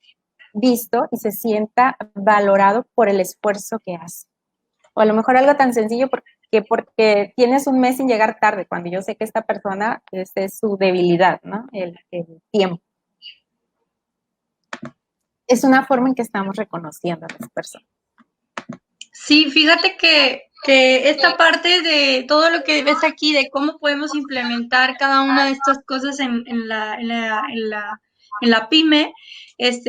visto y se sienta valorado por el esfuerzo que hace. O a lo mejor algo tan sencillo porque tienes un mes sin llegar tarde, cuando yo sé que esta persona, esta es su debilidad, ¿no? El tiempo. Es una forma en que estamos reconociendo a las personas. Sí, fíjate que esta parte de todo lo que ves aquí, de cómo podemos implementar cada una de estas cosas en la pyme,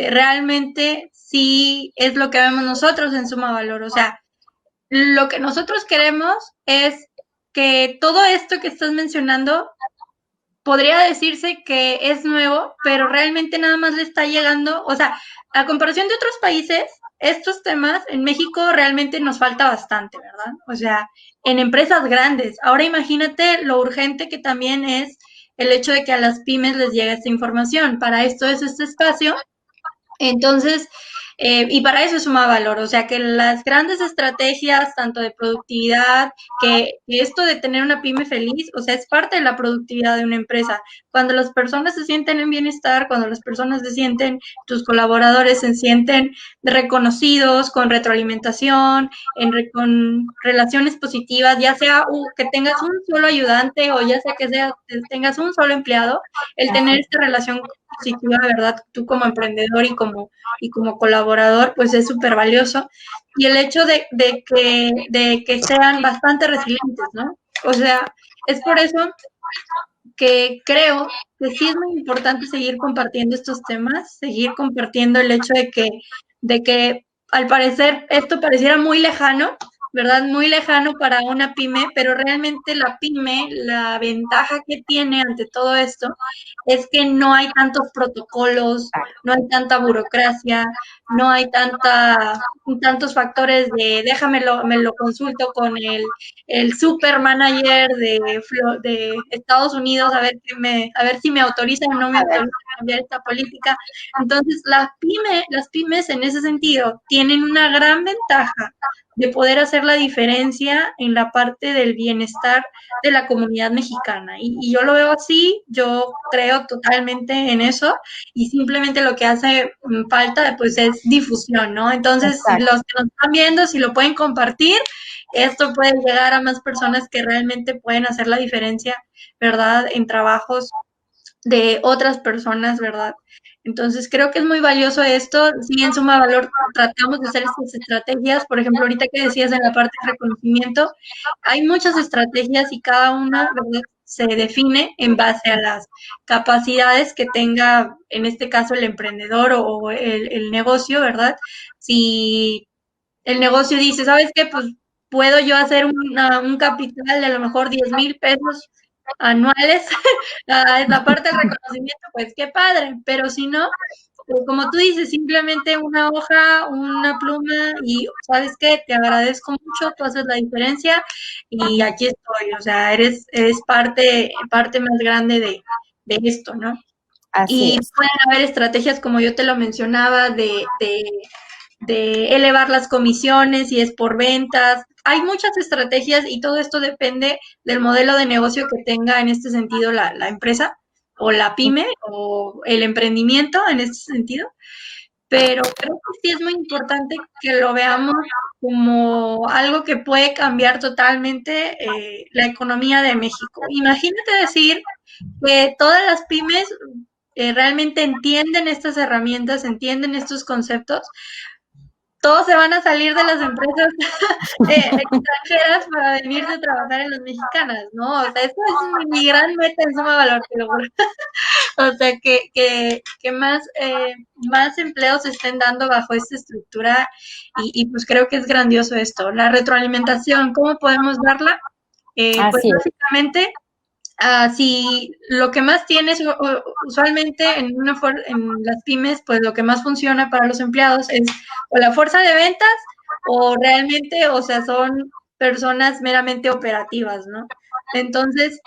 realmente sí es lo que vemos nosotros en Suma Valor. O sea, lo que nosotros queremos es que todo esto que estás mencionando podría decirse que es nuevo, pero realmente nada más le está llegando, o sea, a comparación de otros países, estos temas en México realmente nos falta bastante, ¿verdad? O sea, en empresas grandes. Ahora imagínate lo urgente que también es el hecho de que a las pymes les llegue esta información. Para esto es este espacio. Entonces, y para eso suma valor, o sea que las grandes estrategias, tanto de productividad, que esto de tener una pyme feliz, o sea, es parte de la productividad de una empresa. Cuando las personas se sienten en bienestar, cuando las personas se sienten, tus colaboradores se sienten reconocidos, con retroalimentación, con relaciones positivas, ya sea que tengas un solo ayudante o ya sea que tengas un solo empleado, el tener esta relación positiva, ¿verdad? Tú como emprendedor y como colaborador, pues es súper valioso. Y el hecho de que sean bastante resilientes, ¿no? O sea, es por eso que creo que sí es muy importante seguir compartiendo estos temas, seguir compartiendo el hecho de que al parecer esto pareciera muy lejano, ¿verdad? Muy lejano para una pyme, pero realmente la pyme, la ventaja que tiene ante todo esto es que no hay tantos protocolos, no hay tanta burocracia, no hay tantos factores de me lo consulto con el super manager de Estados Unidos a ver si me autoriza o no me autoriza a cambiar esta política. Entonces, las pymes en ese sentido tienen una gran ventaja de poder hacer la diferencia en la parte del bienestar de la comunidad mexicana. Y yo lo veo así, yo creo totalmente en eso y simplemente lo que hace falta pues es difusión, ¿no? Entonces, Exacto. los que nos están viendo, si lo pueden compartir, esto puede llegar a más personas que realmente pueden hacer la diferencia, ¿verdad? En trabajos de otras personas, ¿verdad? Entonces, creo que es muy valioso esto. Sí, en Suma Valor tratamos de hacer estas estrategias. Por ejemplo, ahorita que decías en la parte de reconocimiento, hay muchas estrategias y cada una, ¿verdad? Se define en base a las capacidades que tenga, en este caso, el emprendedor o el negocio, ¿verdad? Si el negocio dice, ¿sabes qué? Pues puedo yo hacer un capital de a lo mejor 10,000 pesos anuales, es la parte del reconocimiento, pues qué padre, pero si no, pues como tú dices, simplemente una hoja, una pluma y ¿sabes qué? Te agradezco mucho, tú haces la diferencia y aquí estoy, o sea, eres parte más grande de esto, ¿no? Así Y es. pueden haber estrategias, como yo te lo mencionaba, de elevar las comisiones y es por ventas. Hay muchas estrategias y todo esto depende del modelo de negocio que tenga en este sentido la empresa o la pyme o el emprendimiento en este sentido. Pero creo que sí es muy importante que lo veamos como algo que puede cambiar totalmente la economía de México. Imagínate decir que todas las pymes realmente entienden estas herramientas, entienden estos conceptos, todos se van a salir de las empresas extranjeras para venirse a trabajar en las mexicanas, ¿no? O sea, eso es mi gran meta en Suma Valor, te lo juro. O sea, que más empleos se estén dando bajo esta estructura y pues creo que es grandioso esto. La retroalimentación, ¿cómo podemos darla? Pues Así es. básicamente, si lo que más tienes, usualmente en las pymes, pues lo que más funciona para los empleados es o la fuerza de ventas o realmente, o sea, son personas meramente operativas, ¿no? Entonces,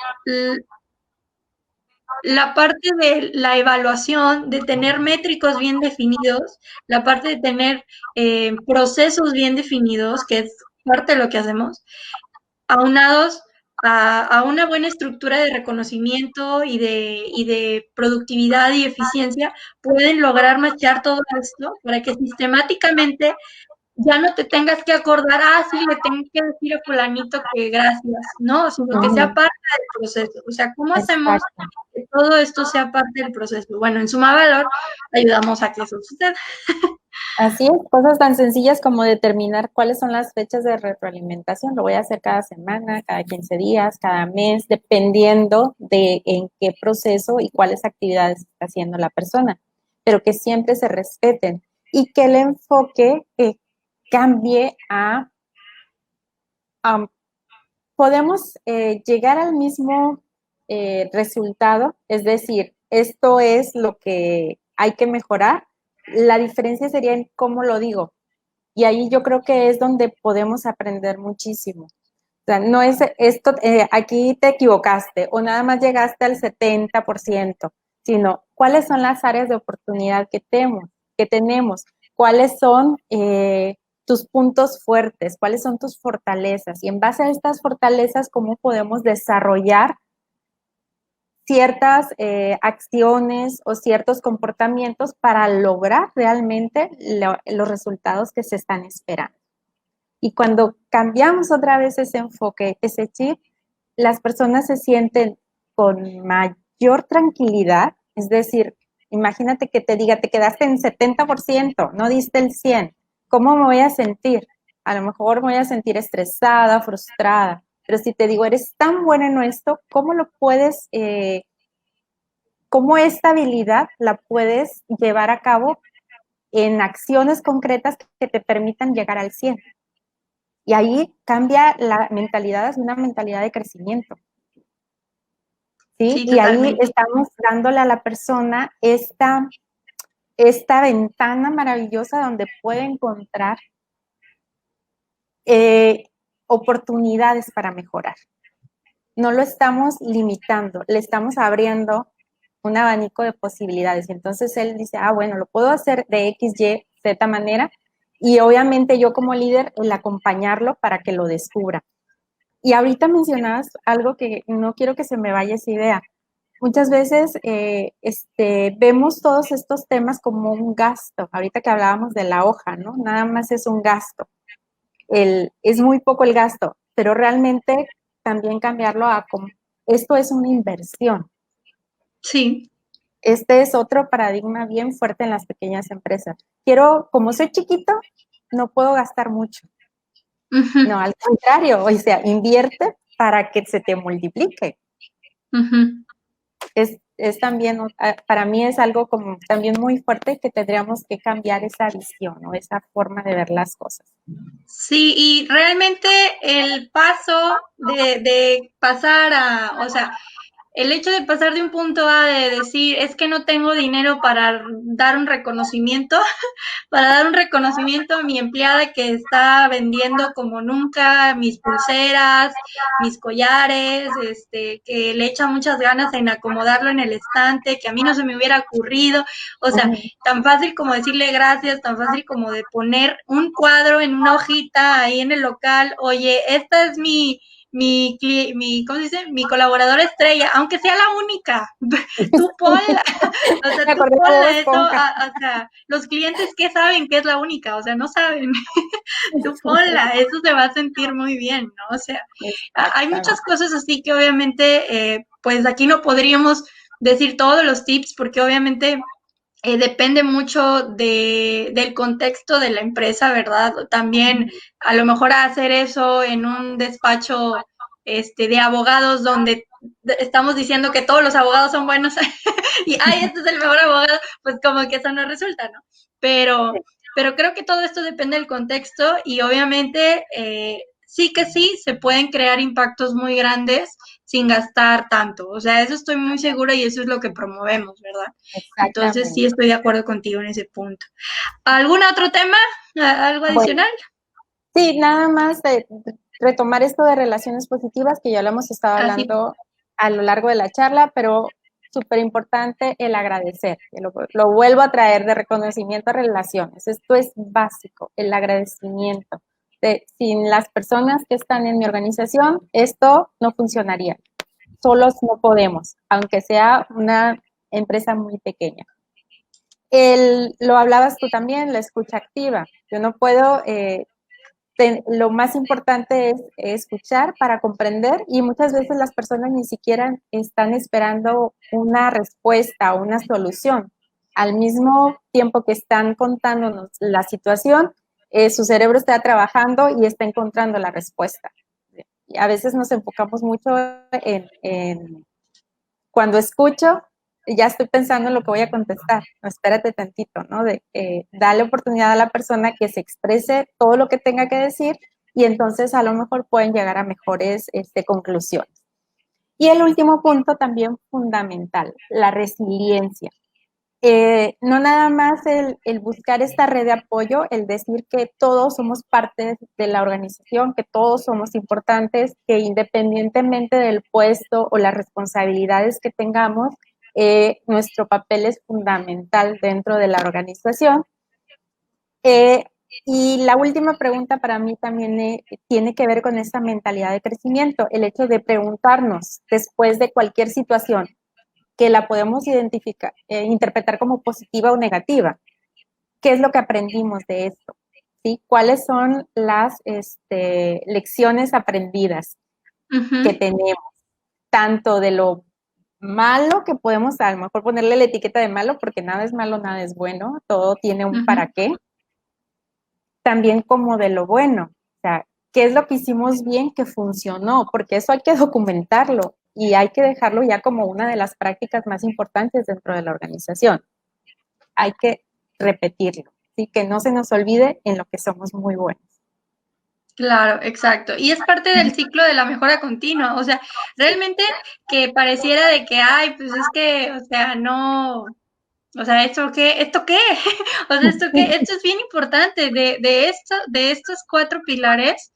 la parte de la evaluación, de tener métricos bien definidos, la parte de tener procesos bien definidos, que es parte de lo que hacemos, aunados a una buena estructura de reconocimiento y de productividad y eficiencia, pueden lograr machear todo esto para que sistemáticamente ya no te tengas que acordar, sí, le tengo que decir a fulanito que gracias, no, sino que sea parte del proceso. O sea, ¿cómo hacemos Exacto. que todo esto sea parte del proceso? Bueno, en Suma Valor ayudamos a que eso suceda. Así es, cosas tan sencillas como determinar cuáles son las fechas de retroalimentación. Lo voy a hacer cada semana, cada 15 días, cada mes, dependiendo de en qué proceso y cuáles actividades está haciendo la persona, pero que siempre se respeten y que el enfoque cambie a podemos llegar al mismo resultado, es decir, esto es lo que hay que mejorar. La diferencia sería en cómo lo digo. Y ahí yo creo que es donde podemos aprender muchísimo. O sea, no es esto, aquí te equivocaste o nada más llegaste al 70%, sino cuáles son las áreas de oportunidad que tenemos, cuáles son tus puntos fuertes, cuáles son tus fortalezas y en base a estas fortalezas, cómo podemos desarrollar ciertas acciones o ciertos comportamientos para lograr realmente los resultados que se están esperando. Y cuando cambiamos otra vez ese enfoque, ese chip, las personas se sienten con mayor tranquilidad, es decir, imagínate que te diga, te quedaste en 70%, no diste el 100%, ¿cómo me voy a sentir? A lo mejor me voy a sentir estresada, frustrada, pero si te digo, eres tan buena en esto, ¿cómo lo puedes, cómo esta habilidad la puedes llevar a cabo en acciones concretas que te permitan llegar al 100? Y ahí cambia la mentalidad, es una mentalidad de crecimiento. ¿Sí? Sí, Y ahí totalmente. estamos dándole a la persona esta ventana maravillosa donde puede encontrar oportunidades para mejorar. No lo estamos limitando, le estamos abriendo un abanico de posibilidades. Entonces él dice, bueno, lo puedo hacer de X, Y, Z manera. Y obviamente yo como líder, el acompañarlo para que lo descubra. Y ahorita mencionabas algo que no quiero que se me vaya esa idea. Muchas veces vemos todos estos temas como un gasto. Ahorita que hablábamos de la hoja, ¿no? Nada más es un gasto. Es muy poco el gasto, pero realmente también cambiarlo a como esto es una inversión. Sí. Este es otro paradigma bien fuerte en las pequeñas empresas. Como soy chiquito, no puedo gastar mucho. Uh-huh. No, al contrario, o sea, invierte para que se te multiplique. Uh-huh. Es también, para mí es algo como también muy fuerte que tendríamos que cambiar esa visión o esa forma de ver las cosas. Sí, y realmente el paso de pasar o sea, el hecho de pasar de un punto A de decir, es que no tengo dinero para dar un reconocimiento, para dar un reconocimiento a mi empleada que está vendiendo como nunca mis pulseras, mis collares, que le echa muchas ganas en acomodarlo en el estante, que a mí no se me hubiera ocurrido. O sea, tan fácil como decirle gracias, tan fácil como de poner un cuadro en una hojita ahí en el local, oye, esta es ¿cómo se dice? Mi colaboradora estrella, aunque sea la única, tú ponla, o sea, tú ponla, eso, o sea, los clientes ¿qué saben que es la única? O sea, no saben, tú ponla, eso se va a sentir muy bien, ¿no? O sea, hay muchas cosas así que obviamente, pues aquí no podríamos decir todos los tips, porque obviamente depende mucho del contexto de la empresa, ¿verdad? También a lo mejor hacer eso en un despacho de abogados donde estamos diciendo que todos los abogados son buenos y, ay, este es el mejor abogado, pues como que eso no resulta, ¿no? Pero, pero creo que todo esto depende del contexto y obviamente sí que sí se pueden crear impactos muy grandes sin gastar tanto. O sea, eso estoy muy segura y eso es lo que promovemos, ¿verdad? Entonces sí Exactamente. estoy de acuerdo contigo en ese punto. ¿Algún otro tema? ¿Algo Bueno, adicional? sí, nada más de retomar esto de relaciones positivas, que ya lo hemos estado Así. hablando a lo largo de la charla, pero súper importante el agradecer. Lo vuelvo a traer de reconocimiento a relaciones. Esto es básico, el agradecimiento. Sin las personas que están en mi organización, esto no funcionaría. Solos no podemos, aunque sea una empresa muy pequeña. Lo hablabas tú también, la escucha activa. Yo no puedo lo más importante es escuchar para comprender y muchas veces las personas ni siquiera están esperando una respuesta o una solución. Al mismo tiempo que están contándonos la situación, su cerebro está trabajando y está encontrando la respuesta. Y a veces nos enfocamos mucho en cuando escucho, ya estoy pensando en lo que voy a contestar. No, espérate tantito, ¿no? Darle oportunidad a la persona que se exprese todo lo que tenga que decir y entonces a lo mejor pueden llegar a mejores conclusiones. Y el último punto también fundamental, la resiliencia. No nada más el buscar esta red de apoyo, el decir que todos somos parte de la organización, que todos somos importantes, que independientemente del puesto o las responsabilidades que tengamos, nuestro papel es fundamental dentro de la organización. Eh, y la última pregunta para mí también tiene que ver con esta mentalidad de crecimiento, el hecho de preguntarnos después de cualquier situación, que la podemos identificar, interpretar como positiva o negativa. ¿Qué es lo que aprendimos de esto? ¿Sí? ¿Cuáles son las lecciones aprendidas que Uh-huh. tenemos? Tanto de lo malo, que podemos a lo mejor ponerle la etiqueta de malo, porque nada es malo, nada es bueno, todo tiene un Uh-huh. para qué, también como de lo bueno. O sea, ¿qué es lo que hicimos bien que funcionó? Porque eso hay que documentarlo y hay que dejarlo ya como una de las prácticas más importantes dentro de la organización. Hay que repetirlo, ¿sí? Que no se nos olvide en lo que somos muy buenos. Claro, exacto. Y es parte del ciclo de la mejora continua. O sea, realmente que pareciera de que, ay, pues es que, o sea, no, o sea, ¿esto qué? O sea, ¿esto qué? Esto es bien importante. De estos cuatro pilares,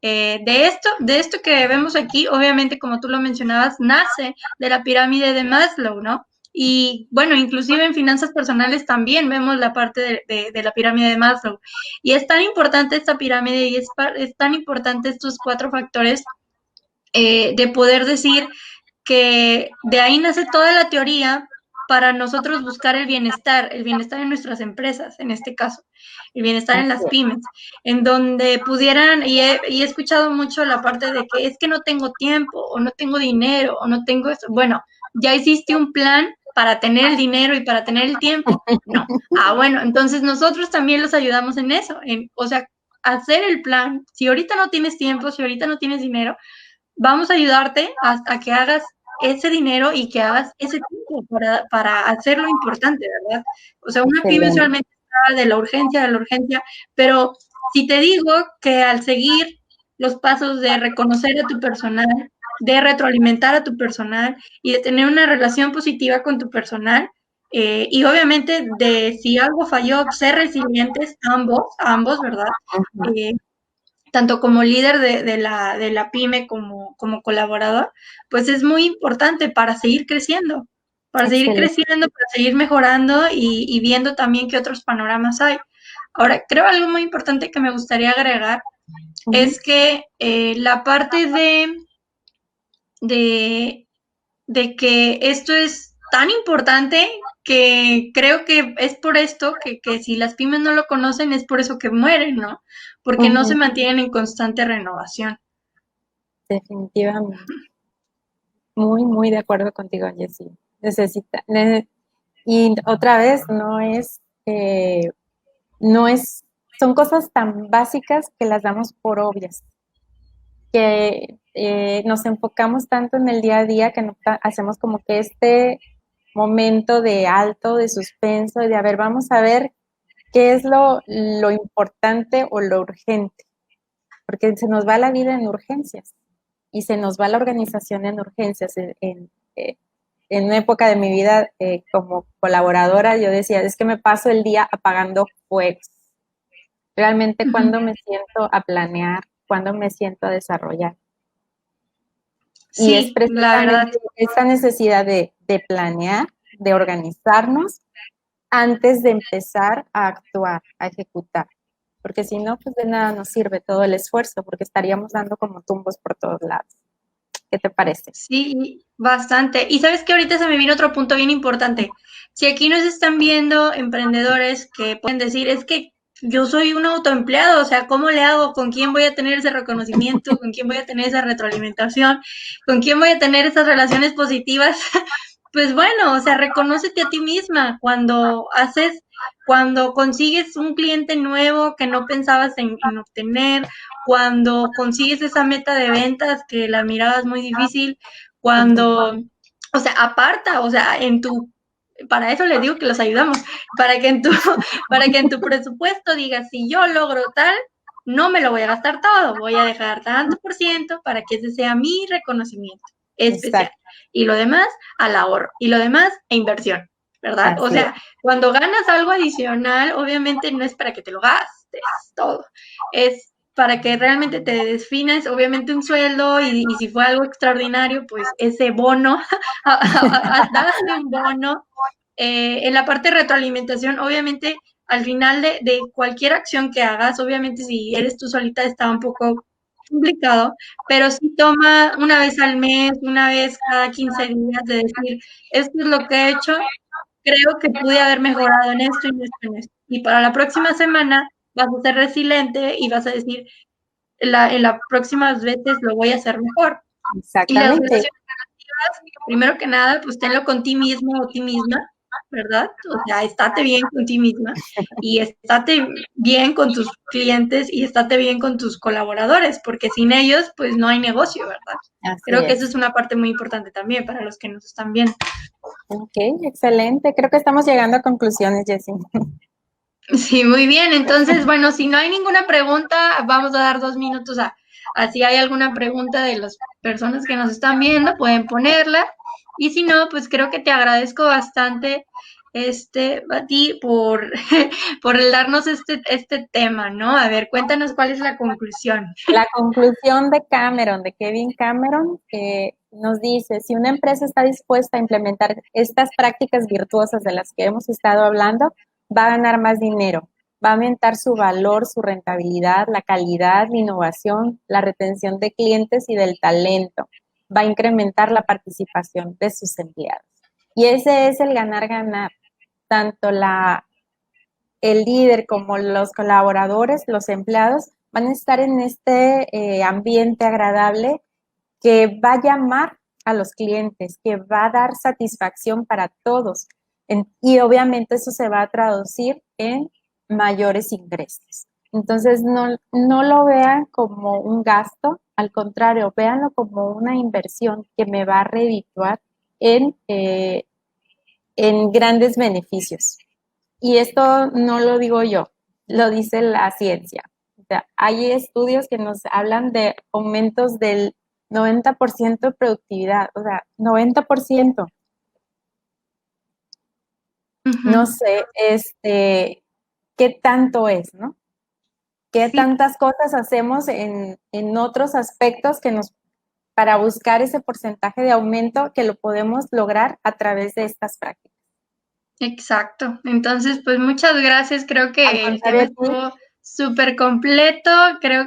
de esto que vemos aquí, obviamente, como tú lo mencionabas, nace de la pirámide de Maslow, ¿no? Y bueno, inclusive en finanzas personales también vemos la parte de la pirámide de Maslow. Y es tan importante esta pirámide y es tan importante estos cuatro factores de poder decir que de ahí nace toda la teoría para nosotros buscar el bienestar en nuestras empresas, en este caso, el bienestar en Así las es. pymes, en donde pudieran, y he escuchado mucho la parte de que es que no tengo tiempo, o no tengo dinero, o no tengo eso. Bueno, ya hiciste un plan para tener el dinero y para tener el tiempo. No. Ah, bueno, entonces nosotros también los ayudamos en eso, o sea, hacer el plan. Si ahorita no tienes tiempo, si ahorita no tienes dinero, vamos a ayudarte a que hagas ese dinero y que hagas ese tiempo para hacer lo importante, ¿verdad? O sea, una pyme Excelente. usualmente está de la urgencia, pero si te digo que al seguir los pasos de reconocer a tu personal, de retroalimentar a tu personal y de tener una relación positiva con tu personal, y obviamente de si algo falló, ser resilientes ambos, ¿verdad? Ujú. Eh, tanto como líder de la pyme como colaborador, pues es muy importante Excelente. para seguir mejorando y viendo también qué otros panoramas hay. Ahora, creo algo muy importante que me gustaría agregar Ujú. es que la parte de, de que esto es tan importante que creo que es por esto que si las pymes no lo conocen es por eso que mueren, ¿no? Porque no se Ujú. mantienen en constante renovación. Definitivamente. Muy, muy de acuerdo contigo, Jessie. Y otra vez, no es, son cosas tan básicas que las damos por obvias, que nos enfocamos tanto en el día a día que no hacemos como que este momento de alto, de suspenso, y de, a ver, vamos a ver qué es lo importante o lo urgente, porque se nos va la vida en urgencias y se nos va la organización en urgencias. En una época de mi vida como colaboradora, yo decía, es que me paso el día apagando fuegos. Realmente, cuando me siento a planear, cuando me siento a desarrollar. Y es Sí, la verdad. precisamente esa necesidad de planear, de organizarnos antes de empezar a actuar, a ejecutar. Porque si no, pues de nada nos sirve todo el esfuerzo, porque estaríamos dando como tumbos por todos lados. ¿Qué te parece? Sí, bastante. Y sabes que ahorita se me viene otro punto bien importante. Si aquí nos están viendo emprendedores que pueden decir, es que yo soy un autoempleado, o sea, ¿cómo le hago? ¿Con quién voy a tener ese reconocimiento? ¿Con quién voy a tener esa retroalimentación? ¿Con quién voy a tener esas relaciones positivas? Pues bueno, o sea, reconócete a ti misma cuando consigues un cliente nuevo que no pensabas en obtener, cuando consigues esa meta de ventas que la mirabas muy difícil, cuando, o sea, aparta, o sea, para eso les digo que los ayudamos, para que en tu, para que en tu presupuesto digas, si yo logro tal, no me lo voy a gastar todo, voy a dejar tanto por ciento para que ese sea mi reconocimiento especial. Exacto. Y lo demás al ahorro, y lo demás a inversión, ¿verdad? Así O sea, cuando ganas algo adicional, obviamente no es para que te lo gastes todo, es para que realmente te definas, obviamente, un sueldo y si fue algo extraordinario, pues ese bono, darle un bono. En la parte de retroalimentación, obviamente, al final de cualquier acción que hagas, obviamente si eres tú solita está un poco complicado, pero si toma una vez al mes, una vez cada 15 días de decir, esto es lo que he hecho, creo que pude haber mejorado en esto y en esto y en esto. Y para la próxima semana vas a ser resiliente y vas a decir, en las próximas veces lo voy a hacer mejor. Y las Exactamente. relaciones creativas, primero que nada, pues tenlo con ti mismo o ti misma, ¿verdad? O sea, estate bien con ti misma y estate bien con tus clientes y estate bien con tus colaboradores, porque sin ellos, pues no hay negocio, ¿verdad? Así Creo que es. eso es una parte muy importante también para los que nos están viendo. Ok, excelente. Creo que estamos llegando a conclusiones, Jessie. Sí, muy bien. Entonces, bueno, si no hay ninguna pregunta, vamos a dar 2 minutos a si hay alguna pregunta de las personas que nos están viendo, pueden ponerla. Y si no, pues creo que te agradezco bastante, a ti por, por el darnos este tema, ¿no? A ver, cuéntanos cuál es la conclusión. La conclusión de Cameron, de Kevin Cameron, nos dice, si una empresa está dispuesta a implementar estas prácticas virtuosas de las que hemos estado hablando, va a ganar más dinero, va a aumentar su valor, su rentabilidad, la calidad, la innovación, la retención de clientes y del talento, va a incrementar la participación de sus empleados. Y ese es el ganar-ganar. Tanto el líder como los colaboradores, los empleados, van a estar en este ambiente agradable que va a llamar a los clientes, que va a dar satisfacción para todos. Y obviamente eso se va a traducir en mayores ingresos. Entonces, no lo vean como un gasto, al contrario, véanlo como una inversión que me va a redituar en grandes beneficios. Y esto no lo digo yo, lo dice la ciencia. O sea, hay estudios que nos hablan de aumentos del 90% de productividad, o sea, 90%. No sé, qué tanto es, ¿no? ¿Qué Sí, tantas cosas hacemos en otros aspectos para buscar ese porcentaje de aumento que lo podemos lograr a través de estas prácticas? exacto. Entonces, pues muchas gracias. Creo Al que el tema contrario, estuvo súper completo.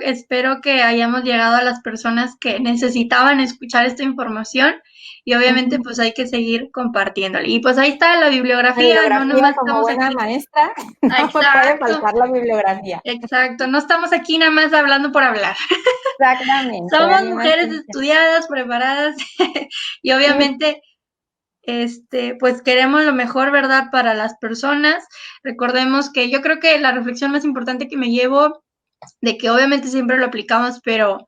Espero que hayamos llegado a las personas que necesitaban escuchar esta información y obviamente pues hay que seguir compartiéndole. Y pues ahí está la la bibliografía, no bibliografía, nomás como estamos buena aquí. maestra, Ah, no me puede exacto, faltar la bibliografía. exacto. No estamos aquí nada más hablando por hablar. Exactamente, Somos además, mujeres estudiadas, preparadas y sí, obviamente pues queremos lo mejor, ¿verdad? Para las personas. Recordemos que yo creo que la reflexión más importante que me llevo, de que obviamente siempre lo aplicamos, pero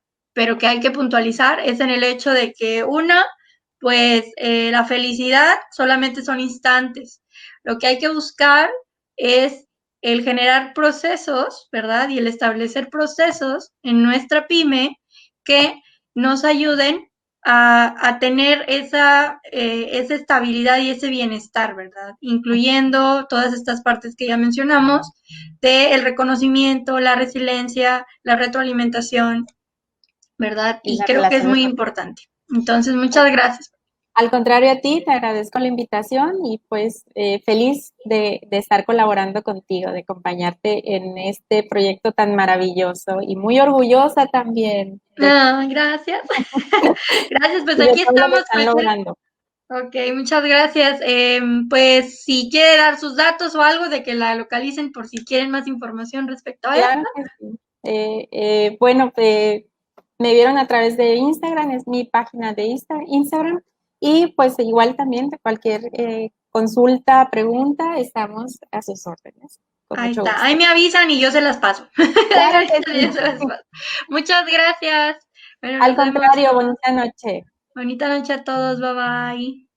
que hay que puntualizar, es en el hecho de que una, pues la felicidad solamente son instantes. Lo que hay que buscar es el generar procesos, ¿verdad? Y el establecer procesos en nuestra pyme que nos ayuden a tener esa estabilidad y ese bienestar, ¿verdad? Incluyendo todas estas partes que ya mencionamos, del reconocimiento, la resiliencia, la retroalimentación, ¿verdad? Y Y las creo que es relaciones. muy importante. Entonces, muchas gracias. Al contrario a ti, te agradezco la invitación y pues feliz de estar colaborando contigo, de acompañarte en este proyecto tan maravilloso y muy orgullosa también Gracias. Gracias, pues y de aquí todo lo que estamos. están logrando. Ok, muchas gracias. Pues si quiere dar sus datos o algo de que la localicen por si quieren más información respecto a Claro esto. que sí. Bueno, me vieron a través de Instagram, es mi página de Instagram. Y pues igual también de cualquier consulta, pregunta, estamos a sus órdenes. Con Ahí mucho está. Ahí gusto. me avisan y yo se las paso. Ahí me Claro que avisan y yo sí. se las paso. Muchas gracias. Bueno, Al nos vemos. contrario, bonita noche. Bonita noche a todos. Bye bye.